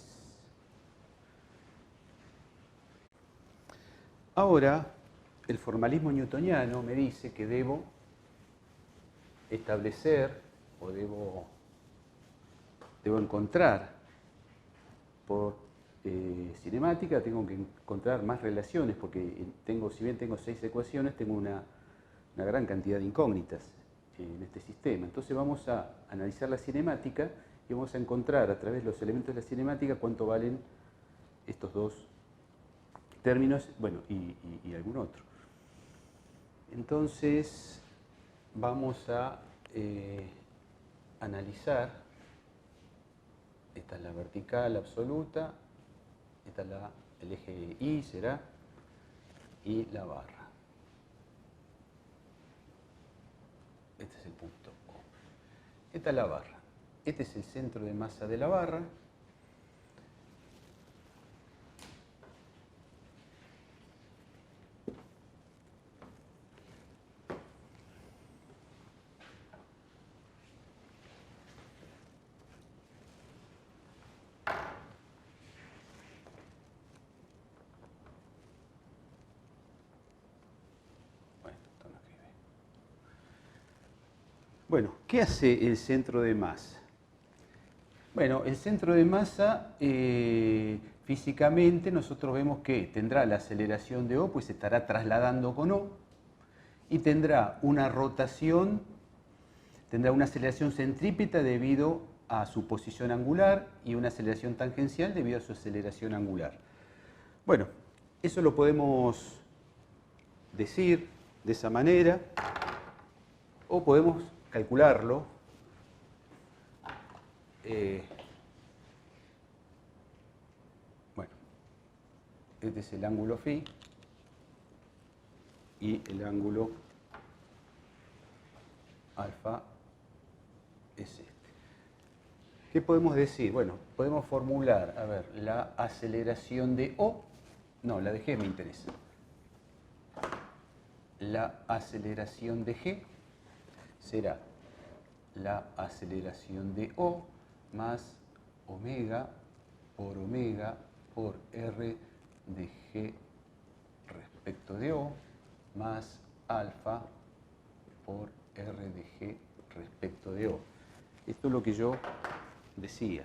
Ahora, el formalismo newtoniano me dice que debo establecer o debo encontrar por cinemática, tengo que encontrar más relaciones porque si bien tengo 6 ecuaciones, tengo una gran cantidad de incógnitas en este sistema. Entonces vamos a analizar la cinemática y vamos a encontrar a través de los elementos de la cinemática cuánto valen estos dos términos, bueno, y algún otro. Entonces vamos a analizar. Esta es la vertical absoluta, esta es el eje Y será, y la barra. Este es el punto O. Esta es la barra. Este es el centro de masa de la barra. Bueno, ¿qué hace el centro de masa? Bueno, el centro de masa físicamente nosotros vemos que tendrá la aceleración de O, pues se estará trasladando con O, y tendrá una rotación, tendrá una aceleración centrípeta debido a su posición angular y una aceleración tangencial debido a su aceleración angular. Bueno, eso lo podemos decir de esa manera o podemos calcularlo bueno, este es el ángulo phi y el ángulo alfa es este. ¿Qué podemos decir? Bueno, podemos formular, a ver, la aceleración de O, no, la de G me interesa. La aceleración de G será la aceleración de O más omega por R de G respecto de O más alfa por R de G respecto de O. Esto es lo que yo decía.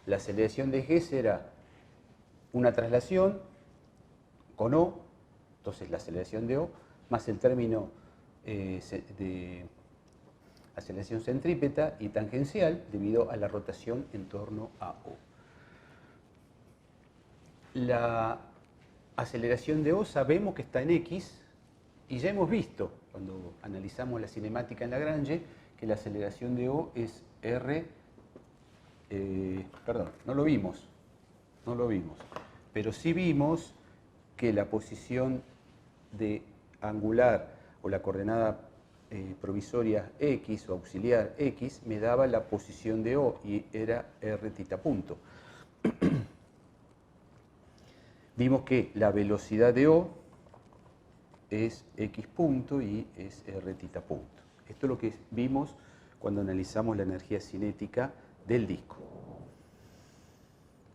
La aceleración de G será una traslación con O, entonces la aceleración de O, más el término de aceleración centrípeta y tangencial debido a la rotación en torno a O. La aceleración de O sabemos que está en X y ya hemos visto, cuando analizamos la cinemática en Lagrange, que la aceleración de O es R, perdón, no lo vimos, pero sí vimos que la posición de angular o la coordenada provisoria X o auxiliar X me daba la posición de O y era R tita punto. Vimos que la velocidad de O es X punto y es R tita punto. Esto es lo que vimos cuando analizamos la energía cinética del disco.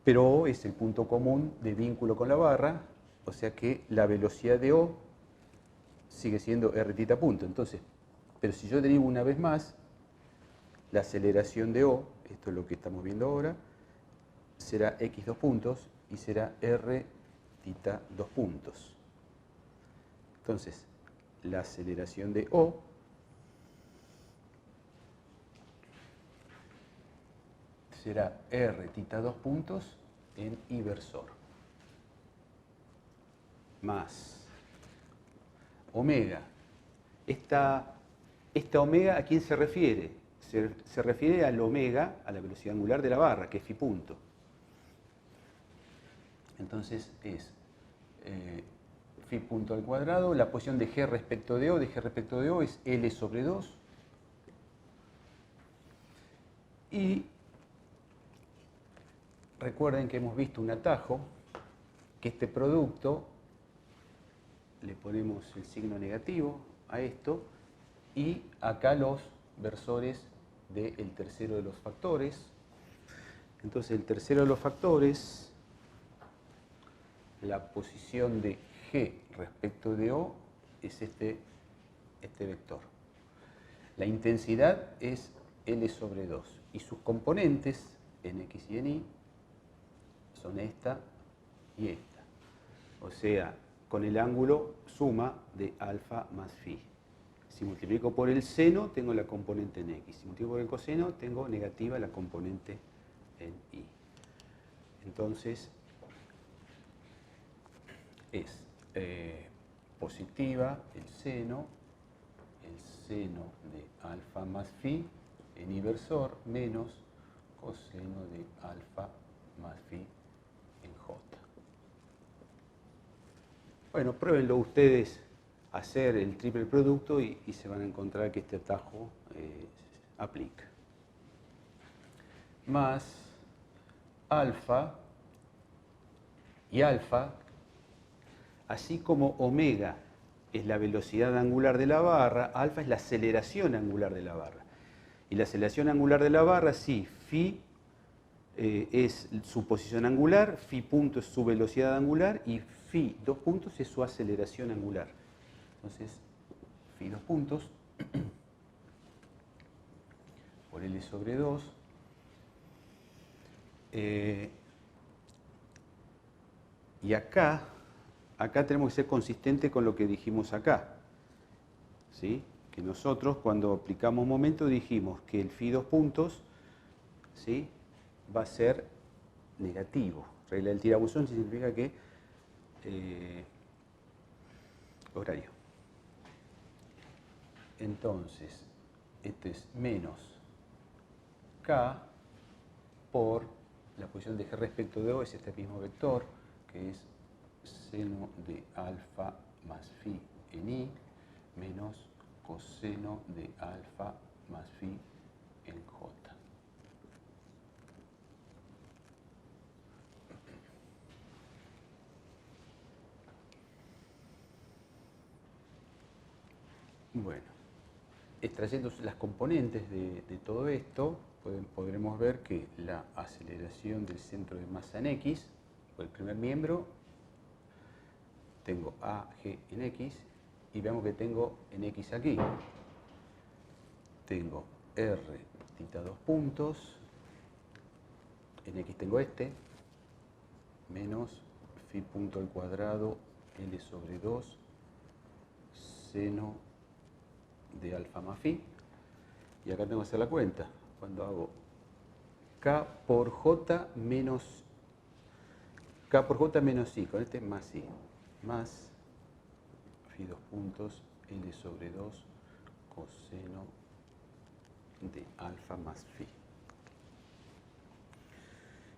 Pero O es el punto común de vínculo con la barra, o sea que la velocidad de O sigue siendo R tita punto. Entonces, pero si yo derivo una vez más, la aceleración de O, esto es lo que estamos viendo ahora, será X dos puntos y será R tita dos puntos. Entonces, la aceleración de O será R tita dos puntos en inversor más omega. Esta omega, ¿a quién se refiere? Se refiere al omega, a la velocidad angular de la barra, que es phi punto. Entonces es phi punto al cuadrado, la posición de G respecto de O es L sobre 2. Y recuerden que hemos visto un atajo, que este producto, le ponemos el signo negativo a esto, y acá los versores del tercero de los factores. Entonces el tercero de los factores, la posición de G respecto de O es este vector. La intensidad es L sobre 2 y sus componentes en X y en Y son esta y esta. O sea, con el ángulo suma de alfa más phi. Si multiplico por el seno, tengo la componente en X. Si multiplico por el coseno, tengo negativa la componente en Y. Entonces, es positiva el seno de alfa más phi en inversor menos coseno de alfa más phi en J. Bueno, pruébenlo ustedes hacer el triple producto y se van a encontrar que este atajo aplica. Más alfa y alfa, así como omega es la velocidad angular de la barra, alfa es la aceleración angular de la barra. Y la aceleración angular de la barra, sí, phi es su posición angular, phi punto es su velocidad angular y phi dos puntos es su aceleración angular. Entonces, phi dos puntos por L sobre 2 y acá tenemos que ser consistente con lo que dijimos acá, ¿sí? Que nosotros cuando aplicamos momento dijimos que el phi dos puntos, ¿sí?, va a ser negativo. Regla del tirabuzón significa que horario. Entonces, este es menos K por la posición de G respecto de O, es este mismo vector, que es seno de alfa más phi en Y, menos coseno de alfa más phi en J. Bueno, extrayendo las componentes de todo esto, podremos ver que la aceleración del centro de masa en X, por el primer miembro, tengo A, G en X, y veamos que tengo en X aquí. Tengo R, tita 2 puntos, en X tengo este, menos phi punto al cuadrado L sobre 2, seno de alfa más phi. Y acá tengo que hacer la cuenta. Cuando hago K por J menos I, con este más I, más phi 2 puntos L sobre 2 coseno de alfa más phi.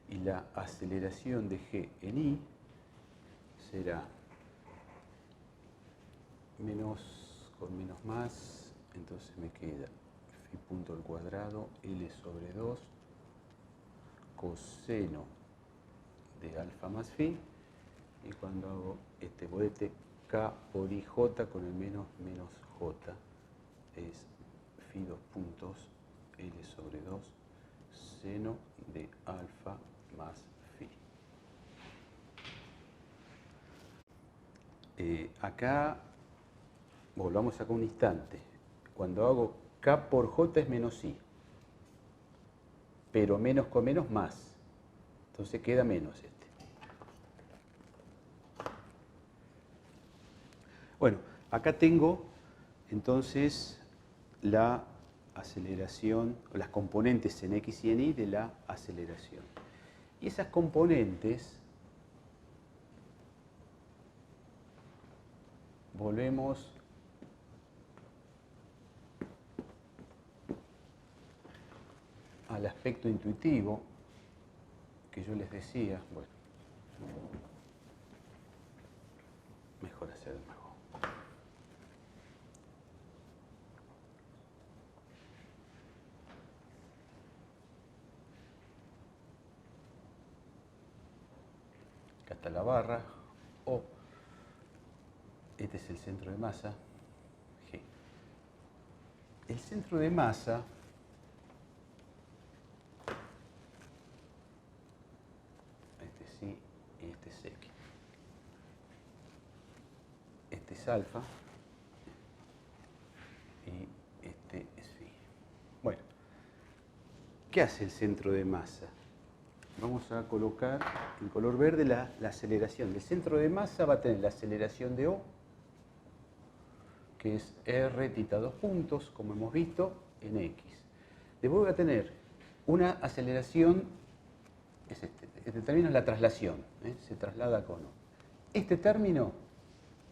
Y la aceleración de G en I será menos con menos más, entonces me queda phi punto al cuadrado L sobre 2 coseno de alfa más phi, y cuando hago este por este, K por IJ con el menos J es phi 2 puntos L sobre 2 seno de alfa más phi. Acá, volvamos acá un instante. Cuando hago K por J es menos I, pero menos con menos más. Entonces queda menos este. Bueno, acá tengo entonces la aceleración, o las componentes en X y en Y de la aceleración. Y esas componentes, volvemos al aspecto intuitivo que yo les decía. Bueno, mejor hacer de nuevo. Acá está la barra, O, este es el centro de masa, G. El centro de masa y este es X. Este es alfa y este es phi. Bueno, ¿qué hace el centro de masa? Vamos a colocar en color verde la aceleración. El centro de masa va a tener la aceleración de O, que es R tita 2 puntos, como hemos visto, en X. Después voy a tener una aceleración, este término es la traslación, se traslada con O. Este término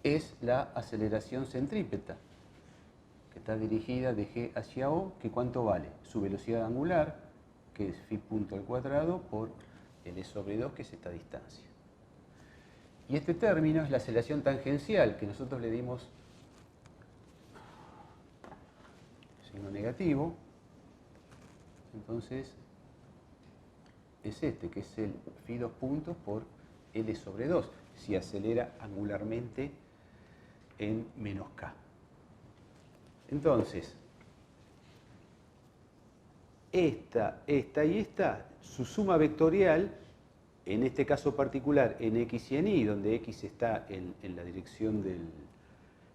es la aceleración centrípeta, que está dirigida de G hacia O, que ¿cuánto vale? Su velocidad angular, que es phi punto al cuadrado por L sobre 2, que es esta distancia. Y este término es la aceleración tangencial, que nosotros le dimos signo negativo. Entonces es este, que es el phi 2 puntos por L sobre 2, si acelera angularmente en menos K. Entonces, esta y esta, su suma vectorial, en este caso particular en X y en Y, donde X está en la dirección del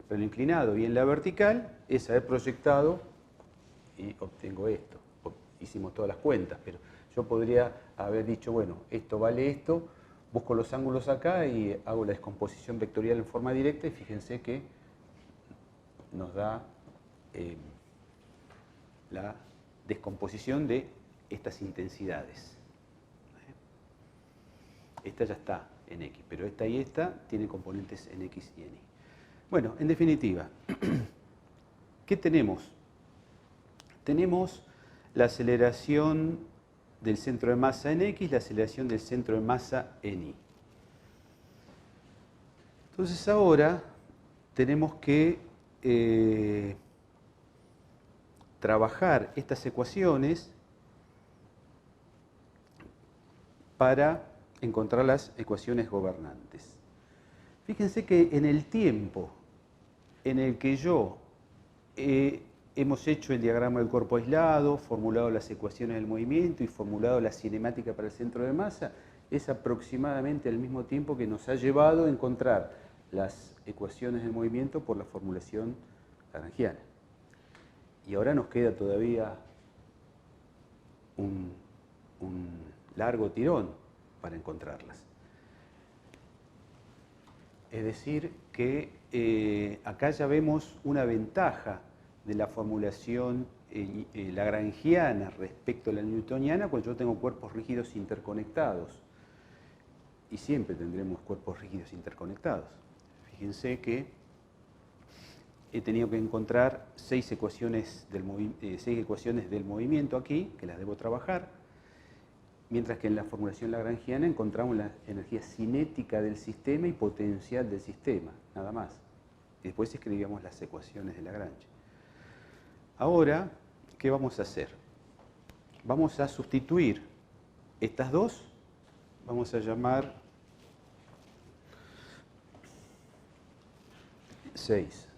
plano inclinado y en la vertical, es haber proyectado y obtengo esto. Hicimos todas las cuentas, pero yo podría haber dicho, bueno, esto vale esto, busco los ángulos acá y hago la descomposición vectorial en forma directa y fíjense que nos da la descomposición de estas intensidades. Esta ya está en X, pero esta y esta tienen componentes en X y en Y. Bueno, en definitiva, ¿qué tenemos? Tenemos la aceleración del centro de masa en X, la aceleración del centro de masa en Y. Entonces ahora tenemos que trabajar estas ecuaciones para encontrar las ecuaciones gobernantes. Fíjense que en el tiempo en el que yo hemos hecho el diagrama del cuerpo aislado, formulado las ecuaciones del movimiento y formulado la cinemática para el centro de masa. Es aproximadamente al mismo tiempo que nos ha llevado a encontrar las ecuaciones del movimiento por la formulación lagrangiana. Y ahora nos queda todavía un largo tirón para encontrarlas. Es decir, que acá ya vemos una ventaja de la formulación lagrangiana respecto a la newtoniana cuando yo tengo cuerpos rígidos interconectados. Y siempre tendremos cuerpos rígidos interconectados. Fíjense que he tenido que encontrar 6 ecuaciones del movimiento aquí, que las debo trabajar, mientras que en la formulación lagrangiana encontramos la energía cinética del sistema y potencial del sistema, nada más. Y después escribíamos las ecuaciones de Lagrange. Ahora, ¿qué vamos a hacer? Vamos a sustituir estas dos, vamos a llamar 6,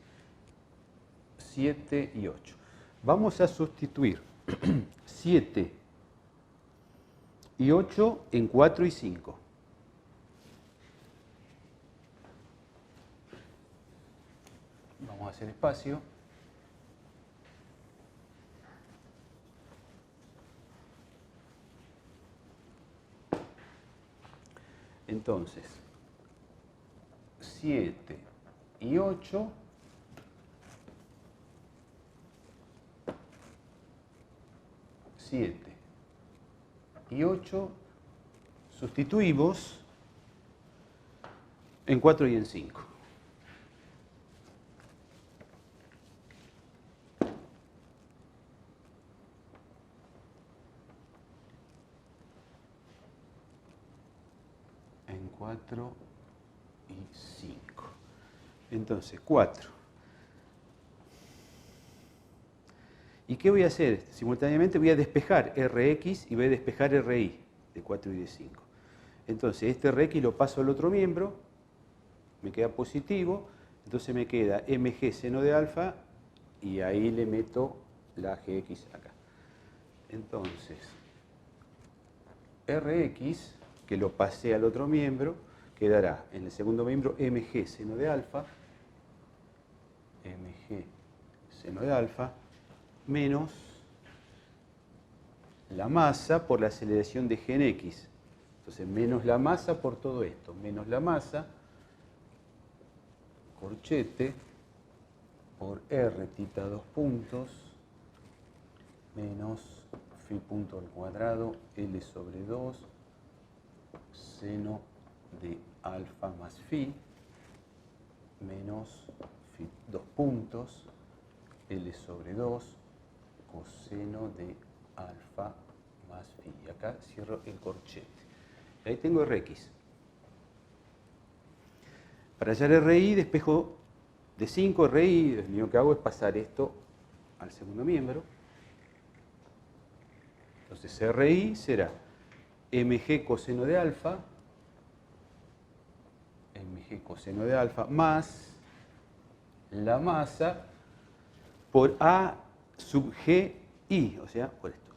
7 y 8. Vamos a sustituir 7 y 8 en 4 y 5. Vamos a hacer espacio. Entonces, 7 y 8 7 y 8 sustituimos en 4 y en 5. En 4 y 5. Entonces, 4. ¿Y qué voy a hacer? Simultáneamente voy a despejar Rx y voy a despejar Ri de 4 y de 5. Entonces, este Rx lo paso al otro miembro, me queda positivo, entonces me queda mg seno de alfa y ahí le meto la gx acá. Entonces, Rx, que lo pasé al otro miembro, quedará en el segundo miembro mg seno de alfa, menos la masa por la aceleración de gen x. Entonces, menos la masa por todo esto, menos la masa, corchete, por r tita 2 puntos, menos phi punto al cuadrado, L sobre 2, seno de alfa más phi, menos phi 2 puntos, L sobre 2, coseno de alfa más phi. Y acá cierro el corchete. Y ahí tengo Rx. Para hallar Ri, despejo de 5 Ri, lo único que hago es pasar esto al segundo miembro. Entonces Ri será mg coseno de alfa, más la masa por A sub G I, o sea, por esto.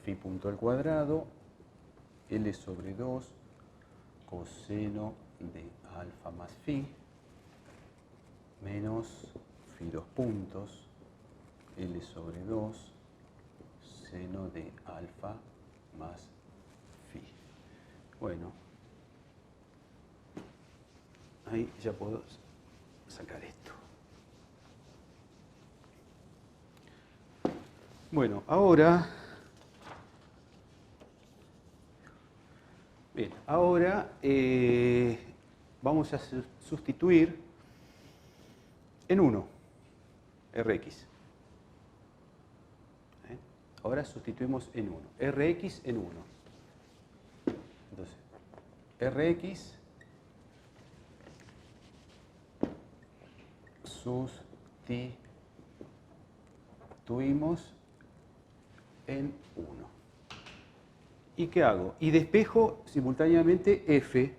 Phi punto al cuadrado, L sobre 2, coseno de alfa más phi, menos phi 2 puntos, L sobre 2, seno de alfa más phi. Bueno, ahí ya puedo sacar esto. Bueno, ahora vamos a sustituir en 1 Rx. Ahora sustituimos en 1. Rx en 1. Entonces, Rx sustituimos en 1. ¿Y qué hago? Y despejo simultáneamente F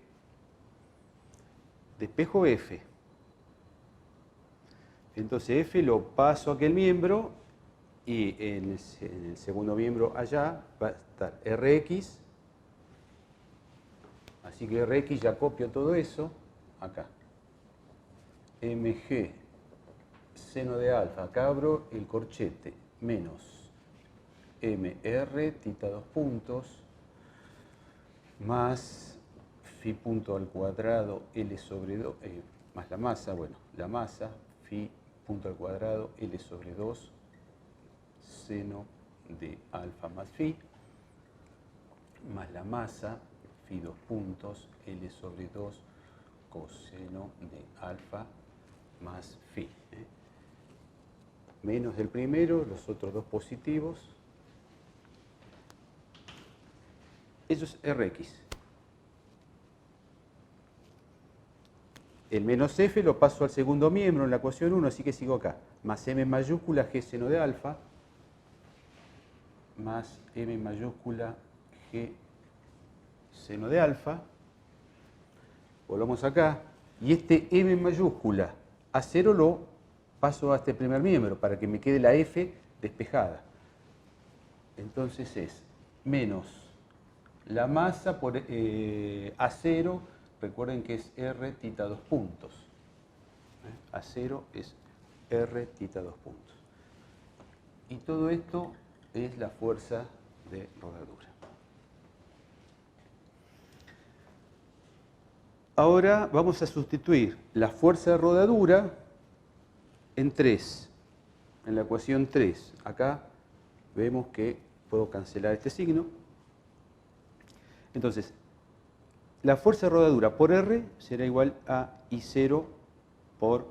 despejo F. Entonces F lo paso a aquel miembro y en el segundo miembro allá va a estar Rx. Así que Rx ya copio todo eso acá. Mg seno de alfa, acá abro el corchete, menos mr, tita 2 puntos, más phi punto al cuadrado L sobre 2, más la masa, bueno, la masa, phi punto al cuadrado L sobre 2, seno de alfa más phi, más la masa, phi 2 puntos, L sobre 2, coseno de alfa más phi. Menos del primero, los otros dos positivos. Eso es Rx. El menos F lo paso al segundo miembro en la ecuación 1, así que sigo acá. Más M mayúscula G seno de alfa, más M mayúscula G seno de alfa. Volvamos acá. Y este M mayúscula A0 lo paso a este primer miembro para que me quede la F despejada. Entonces es menos la masa por A0, recuerden que es R tita 2 puntos. A0 es R tita 2 puntos. Y todo esto es la fuerza de rodadura. Ahora vamos a sustituir la fuerza de rodadura en 3, en la ecuación 3. Acá vemos que puedo cancelar este signo. Entonces, la fuerza de rodadura por R será igual a I0 por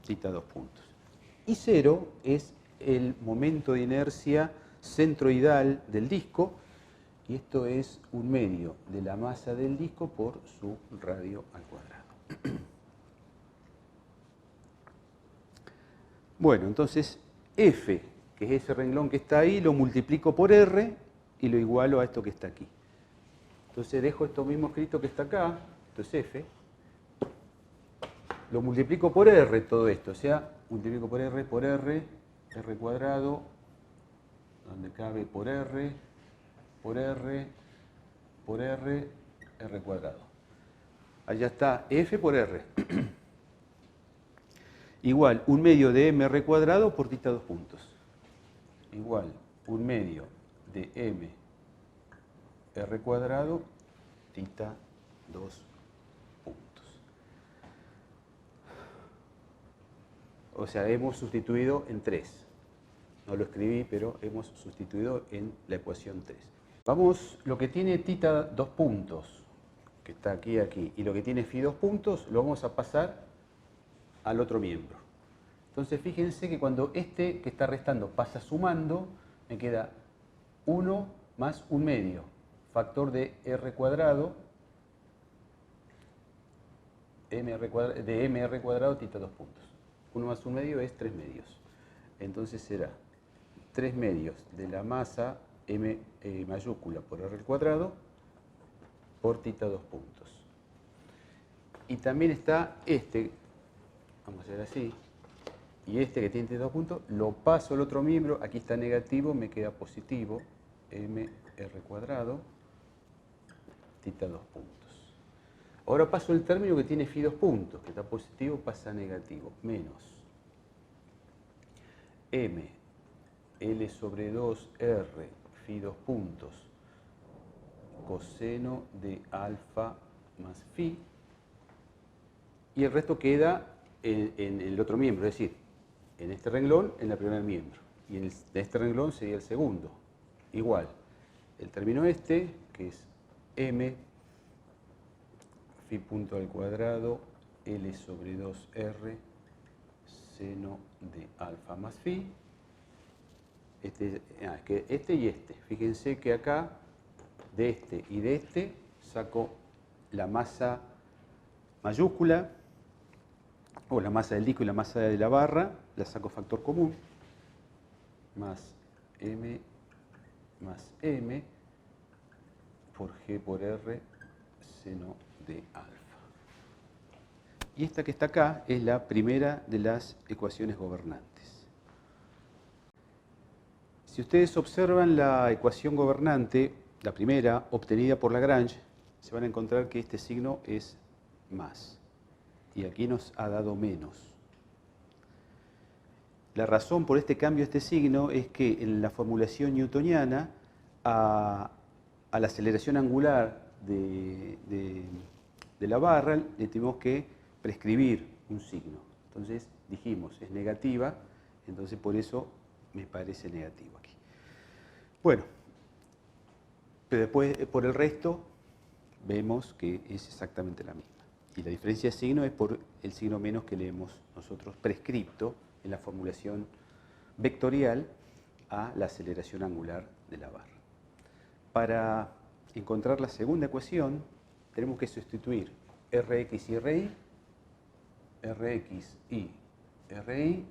tita 2 puntos. I0 es el momento de inercia centroidal del disco, y esto es un medio de la masa del disco por su radio al cuadrado. Bueno, entonces F, que es ese renglón que está ahí, lo multiplico por R y lo igualo a esto que está aquí. Entonces dejo esto mismo escrito que está acá, esto es F, lo multiplico por R todo esto, o sea, multiplico por R, R cuadrado, donde cabe por R, por R, por R, R cuadrado. Allá está F por R. Igual un medio de mr cuadrado por tita 2 puntos. Igual un medio de m r cuadrado tita 2 puntos. O sea, hemos sustituido en 3. No lo escribí, pero hemos sustituido en la ecuación 3. Vamos, lo que tiene tita 2 puntos, que está aquí, aquí, y lo que tiene phi 2 puntos, lo vamos a pasar al otro miembro. Entonces fíjense que cuando este que está restando pasa sumando, me queda 1 más 1 medio, factor de r cuadrado, de mr cuadrado tita 2 puntos. 1 más 1 medio es 3 medios. Entonces será 3 medios de la masa m mayúscula por r cuadrado por tita 2 puntos. Y también está este, vamos a hacer así, y este que tiene tita 2 puntos, lo paso al otro miembro, aquí está negativo, me queda positivo, mr cuadrado, tita 2 puntos. Ahora paso el término que tiene phi 2 puntos, que está positivo, pasa a negativo, menos m L sobre 2R phi 2 puntos coseno de alfa más phi, y el resto queda en el otro miembro, es decir, en este renglón en el primer miembro, y en este renglón sería el segundo. Igual, el término este, que es m phi punto al cuadrado L sobre 2R seno de alfa más phi. Este y este. Fíjense que acá, de este y de este, saco la masa mayúscula, o la masa del disco y la masa de la barra, la saco factor común, más m por g por r seno de alfa. Y esta que está acá es la primera de las ecuaciones gobernantes. Si ustedes observan la ecuación gobernante, la primera, obtenida por Lagrange, se van a encontrar que este signo es más. Y aquí nos ha dado menos. La razón por este cambio de este signo es que en la formulación newtoniana a la aceleración angular de la barra le tenemos que prescribir un signo. Entonces dijimos, es negativa, entonces por eso me parece negativo aquí. Bueno, pero después por el resto vemos que es exactamente la misma. Y la diferencia de signo es por el signo menos que le hemos nosotros prescripto en la formulación vectorial a la aceleración angular de la barra. Para encontrar la segunda ecuación, tenemos que sustituir Rx y Ri, Rx y Ri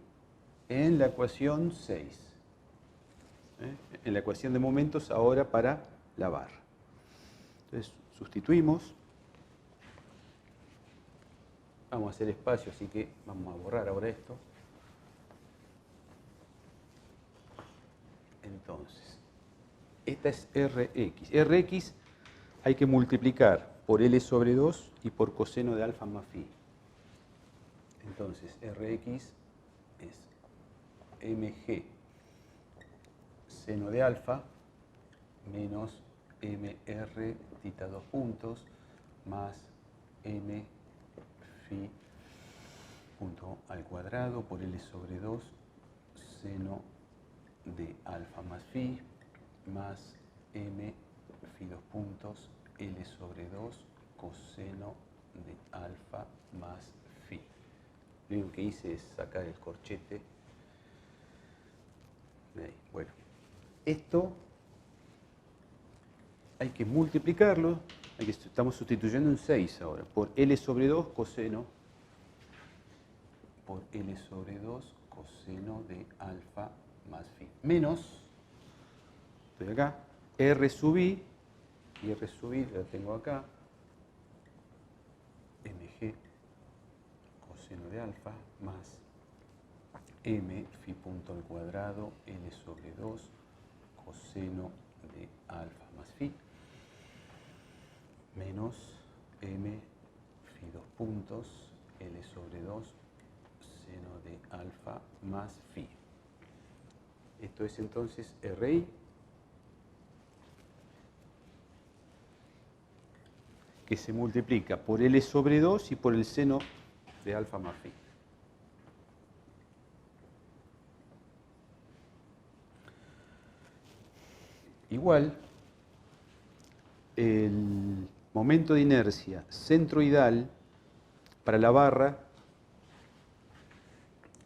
en la ecuación 6. En la ecuación de momentos ahora para la barra. Entonces, sustituimos. Vamos a hacer espacio, así que vamos a borrar ahora esto. Entonces, esta es Rx. Rx hay que multiplicar por L sobre 2 y por coseno de alfa más phi. Entonces, Rx es mg seno de alfa menos mr tita 2 puntos más m phi punto al cuadrado por L sobre 2 seno de alfa más phi más m phi 2 puntos L sobre 2 coseno de alfa más phi. Lo único que hice es sacar el corchete de ahí. Bueno, esto hay que multiplicarlo, estamos sustituyendo un 6 ahora, por L sobre 2 coseno, por L sobre 2 coseno de alfa más phi. Menos, estoy acá, R sub i, y R sub i lo tengo acá, mg coseno de alfa más m phi punto al cuadrado L sobre 2 coseno de alfa más phi menos m phi 2 puntos L sobre 2 seno de alfa más phi. Esto es entonces Ri que se multiplica por L sobre 2 y por el seno de alfa más phi. Igual, el momento de inercia centroidal para la barra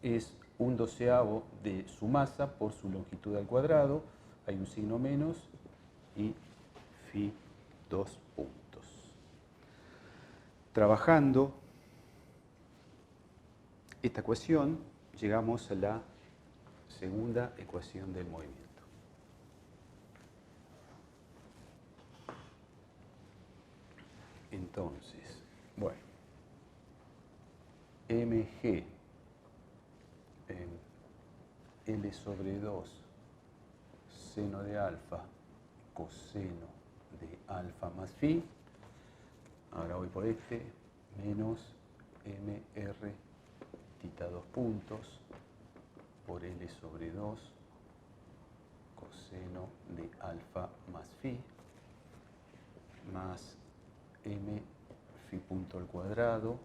es 1/12 de su masa por su longitud al cuadrado. Hay un signo menos y phi 2 puntos. Trabajando esta ecuación, llegamos a la segunda ecuación del movimiento. Entonces, bueno, mg en L sobre 2 seno de alfa coseno de alfa más phi, ahora voy por este, menos mr tita 2 puntos por L sobre 2 coseno de alfa más phi más m phi punto al cuadrado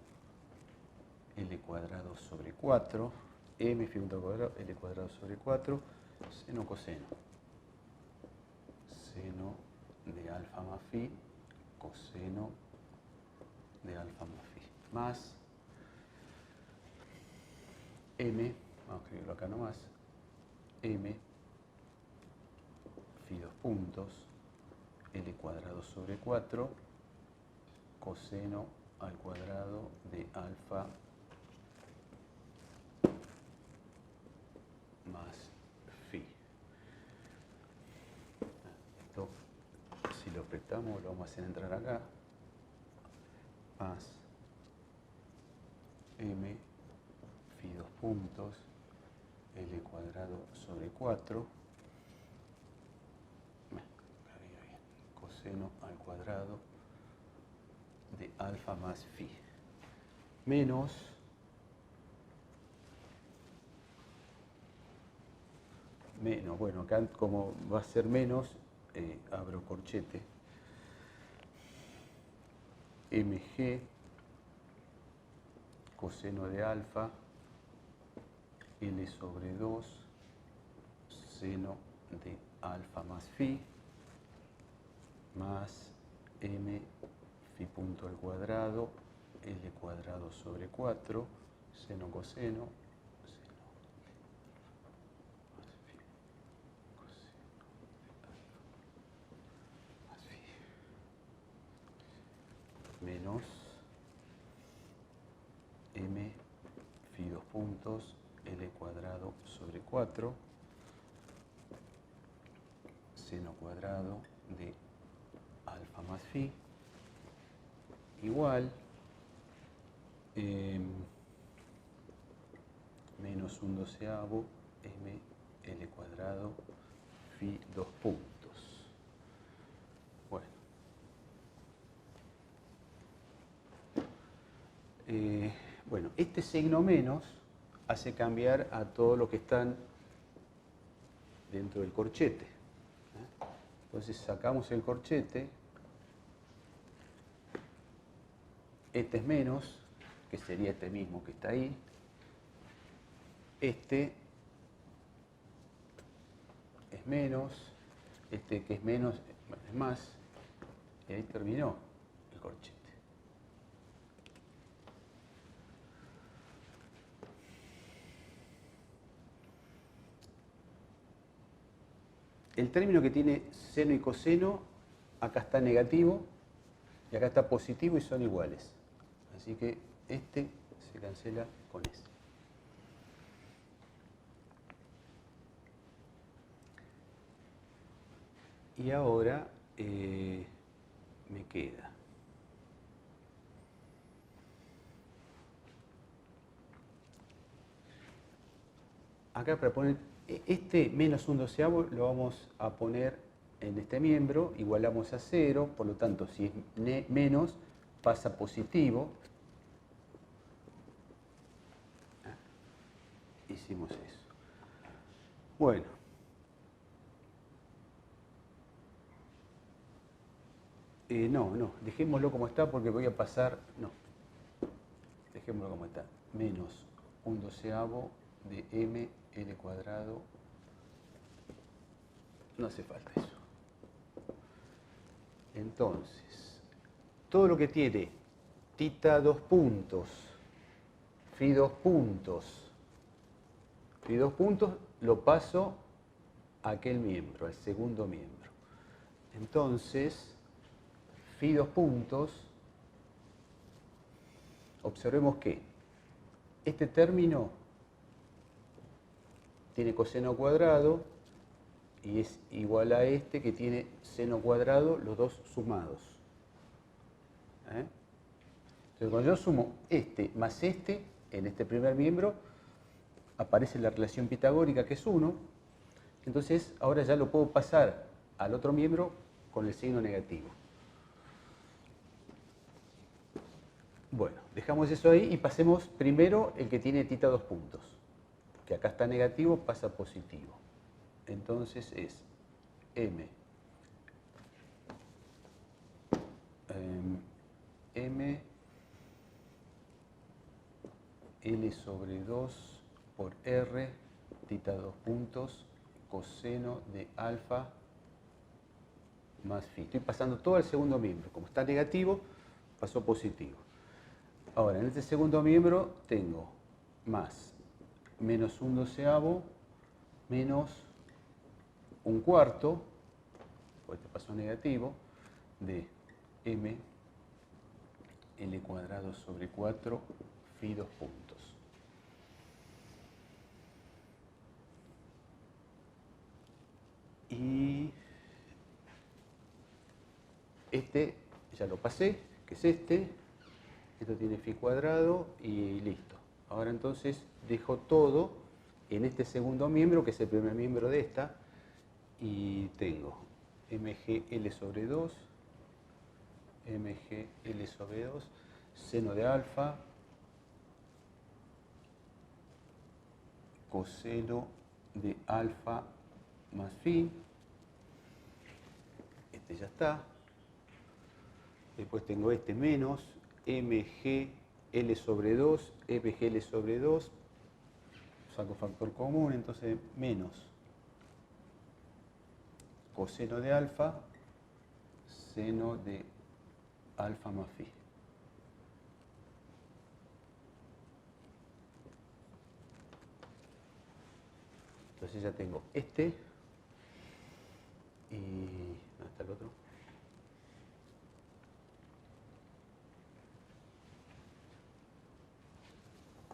L cuadrado sobre 4 m phi punto al cuadrado L cuadrado sobre 4 seno coseno seno de alfa más phi coseno de alfa más phi más m, vamos a escribirlo acá nomás, m phi 2 puntos L cuadrado sobre 4 coseno al cuadrado de alfa más phi. Esto, si lo apretamos, lo vamos a hacer entrar acá. más m phi 2 puntos L cuadrado sobre 4, coseno al cuadrado de alfa más phi, menos bueno, acá como va a ser menos, abro corchete, mg coseno de alfa L sobre 2 seno de alfa más phi más m phi punto al cuadrado L cuadrado sobre 4 seno coseno menos m phi 2 puntos L cuadrado sobre 4 seno cuadrado de alfa más phi igual menos 1/12 m L cuadrado phi 2 puntos. Bueno. Bueno, este signo menos hace cambiar a todo lo que están dentro del corchete. Entonces sacamos el corchete, este es menos, que sería este mismo que está ahí, este es menos, este que es menos, bueno, es más, y ahí terminó el corchete. El término que tiene seno y coseno, acá está negativo y acá está positivo y son iguales. Así que este se cancela con este. Y ahora me queda acá para poner este menos 1/12 lo vamos a poner en este miembro, igualamos a 0, por lo tanto si es menos pasa positivo. Hicimos eso. Bueno. No, dejémoslo como está porque voy a pasar, no, dejémoslo como está, menos 1/12 de m L cuadrado, no hace falta eso. Entonces, todo lo que tiene tita 2 puntos, phi 2 puntos, phi 2 puntos, lo paso a aquel miembro, al segundo miembro. Entonces, phi 2 puntos, observemos que este término tiene coseno cuadrado y es igual a este que tiene seno cuadrado, los dos sumados. Entonces, cuando yo sumo este más este, en este primer miembro, aparece la relación pitagórica que es 1. Entonces, ahora ya lo puedo pasar al otro miembro con el signo negativo. Bueno, dejamos eso ahí y pasemos primero el que tiene tita 2 puntos. Que acá está negativo, pasa a positivo. Entonces es m L sobre 2 por R, tita 2 puntos, coseno de alfa más phi. Estoy pasando todo al segundo miembro. Como está negativo, pasó positivo. Ahora, en este segundo miembro tengo más menos 1/12 menos 1/4, porque este pasó negativo, de m L cuadrado sobre 4 phi 2 puntos. Y este ya lo pasé, que es este, Esto tiene phi cuadrado y listo. Ahora entonces dejo todo en este segundo miembro, que es el primer miembro de esta, y tengo mgl sobre 2, mgl sobre 2, seno de alfa, coseno de alfa más phi. Este ya está. Después tengo este menos mgl sobre 2, mgl sobre 2. Saco factor común, entonces menos coseno de alfa, seno de alfa más phi. Entonces ya tengo este y... ¿dónde está el otro?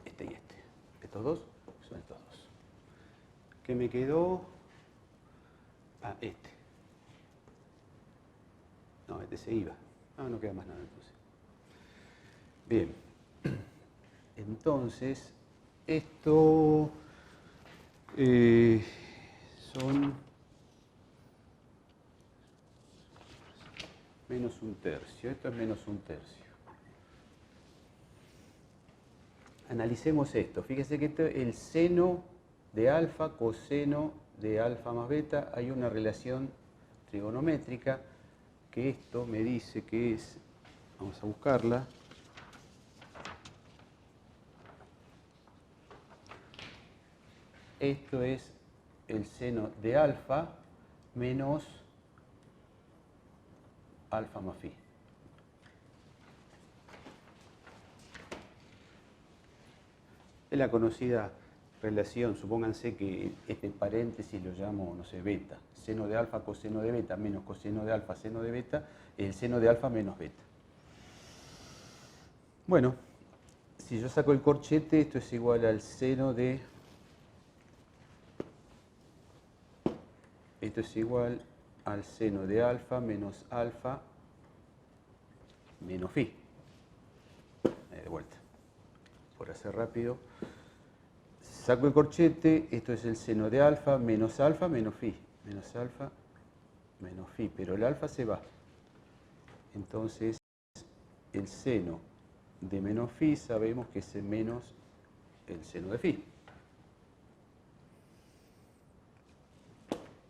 Este y este. Estos dos son estos dos. ¿Qué me quedó? Ah, este. No, este se iba. Ah, no queda más nada entonces. Bien. Entonces, esto son menos un tercio. Esto es menos un tercio. Analicemos esto. Fíjese que el seno de alfa, coseno de alfa más beta, hay una relación trigonométrica que esto me dice que es, vamos a buscarla, esto es el seno de alfa menos alfa más phi. Es la conocida relación, supónganse que este paréntesis lo llamo, no sé, beta. Seno de alfa, coseno de beta, menos coseno de alfa, seno de beta, el seno de alfa menos beta. Bueno, si yo saco el corchete, esto es igual al seno de... Esto es igual al seno de alfa menos phi. De vuelta, por hacer rápido. Saco el corchete, esto es el seno de alfa menos phi. Menos alfa menos phi, pero el alfa se va. Entonces, el seno de menos phi sabemos que es menos el seno de phi.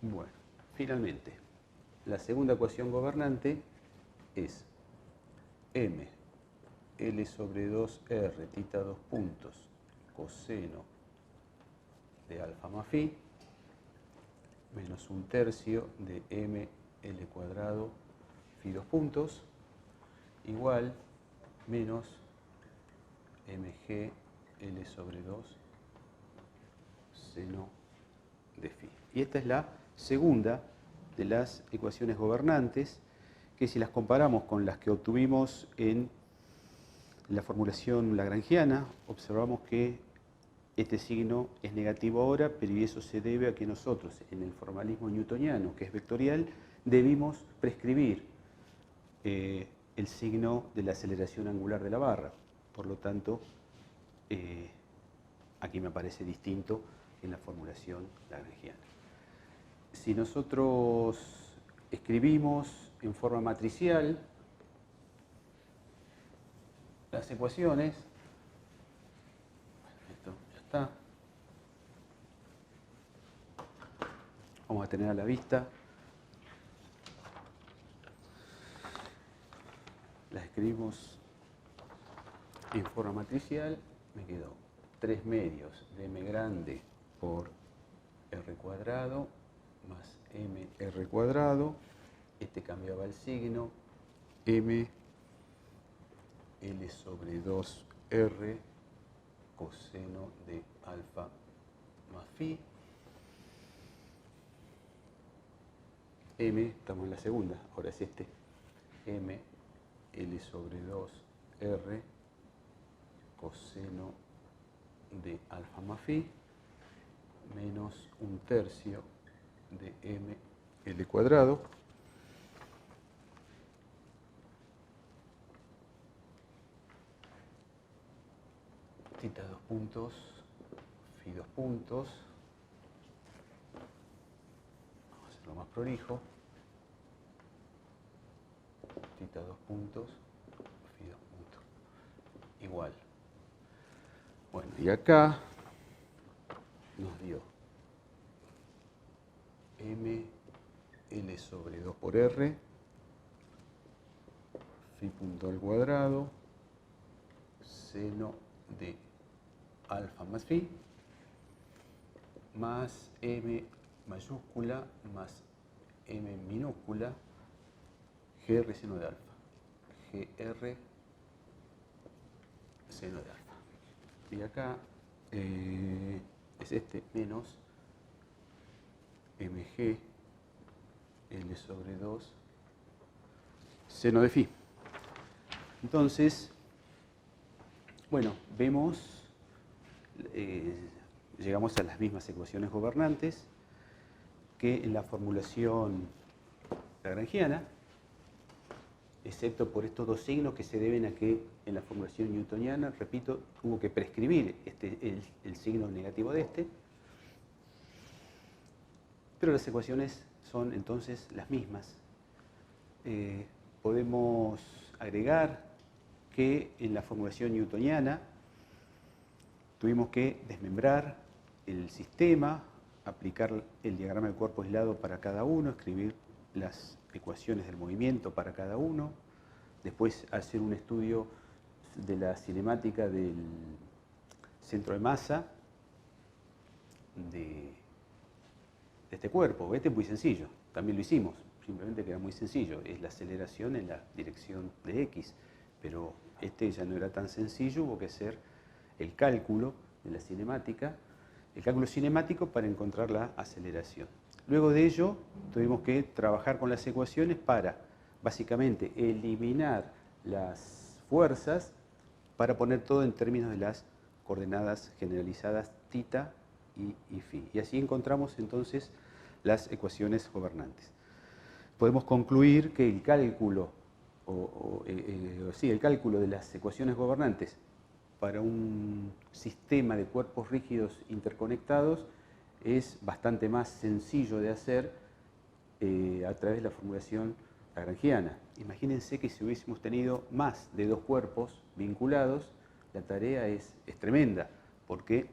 Bueno, finalmente, la segunda ecuación gobernante es m L sobre 2R, tita 2 puntos, coseno de alfa más phi, menos un tercio de m L cuadrado phi 2 puntos, igual menos mg L sobre 2 seno de phi. Y esta es la segunda de las ecuaciones gobernantes, que si las comparamos con las que obtuvimos en la formulación lagrangiana, observamos que este signo es negativo ahora, pero y eso se debe a que nosotros, en el formalismo newtoniano, que es vectorial, debimos prescribir el signo de la aceleración angular de la barra. Por lo tanto, aquí me aparece distinto en la formulación lagrangiana. Si nosotros escribimos en forma matricial las ecuaciones, esto ya está, vamos a tener a la vista, las escribimos en forma matricial, me quedó 3 medios de m grande por r cuadrado más mr cuadrado, este cambiaba el signo, m L sobre 2R coseno de alfa más phi, m, estamos en la segunda, ahora es este, m L sobre 2R coseno de alfa más phi, menos un tercio de m L cuadrado, Tita 2 puntos, phi 2 puntos. Vamos a hacerlo más prolijo. Tita 2 puntos, phi 2 puntos. Igual. Bueno, y acá nos dio m L sobre 2 por R, phi punto al cuadrado, seno de alfa más phi, más m mayúscula más m minúscula, gr seno de alfa, gr seno de alfa. Y acá es este menos mg L sobre 2 seno de phi. Entonces, bueno, vemos, llegamos a las mismas ecuaciones gobernantes que en la formulación lagrangiana, excepto por estos dos signos que se deben a que en la formulación newtoniana, repito, hubo que prescribir el signo negativo de este, pero las ecuaciones son entonces las mismas. Podemos agregar que en la formulación newtoniana tuvimos que desmembrar el sistema, aplicar el diagrama del cuerpo aislado para cada uno, escribir las ecuaciones del movimiento para cada uno, después hacer un estudio de la cinemática del centro de masa de este cuerpo. Este es muy sencillo, también lo hicimos, simplemente que era muy sencillo, es la aceleración en la dirección de X, pero este ya no era tan sencillo, hubo que hacer el cálculo de la cinemática, el cálculo cinemático para encontrar la aceleración. Luego de ello tuvimos que trabajar con las ecuaciones para básicamente eliminar las fuerzas para poner todo en términos de las coordenadas generalizadas θ y φ. Y así encontramos entonces las ecuaciones gobernantes. Podemos concluir que el cálculo, el cálculo de las ecuaciones gobernantes para un sistema de cuerpos rígidos interconectados es bastante más sencillo de hacer a través de la formulación lagrangiana. Imagínense que si hubiésemos tenido más de dos cuerpos vinculados, la tarea es tremenda, porque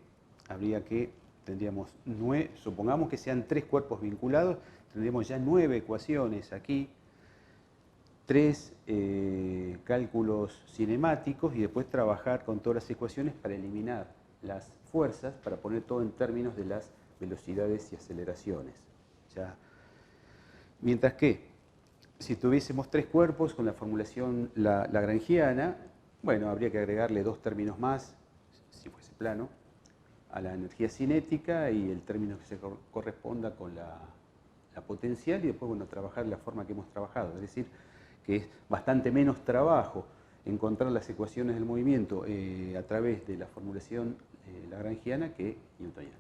supongamos que sean tres cuerpos vinculados, tendríamos ya 9 ecuaciones aquí, 3 cálculos cinemáticos y después trabajar con todas las ecuaciones para eliminar las fuerzas, para poner todo en términos de las velocidades y aceleraciones. Mientras que si tuviésemos 3 cuerpos con la formulación lagrangiana, bueno, habría que agregarle 2 términos más, si fuese plano, a la energía cinética y el término que se corresponda con la potencial y después, bueno, trabajar de la forma que hemos trabajado. Es decir, que es bastante menos trabajo encontrar las ecuaciones del movimiento a través de la formulación lagrangiana que newtoniana.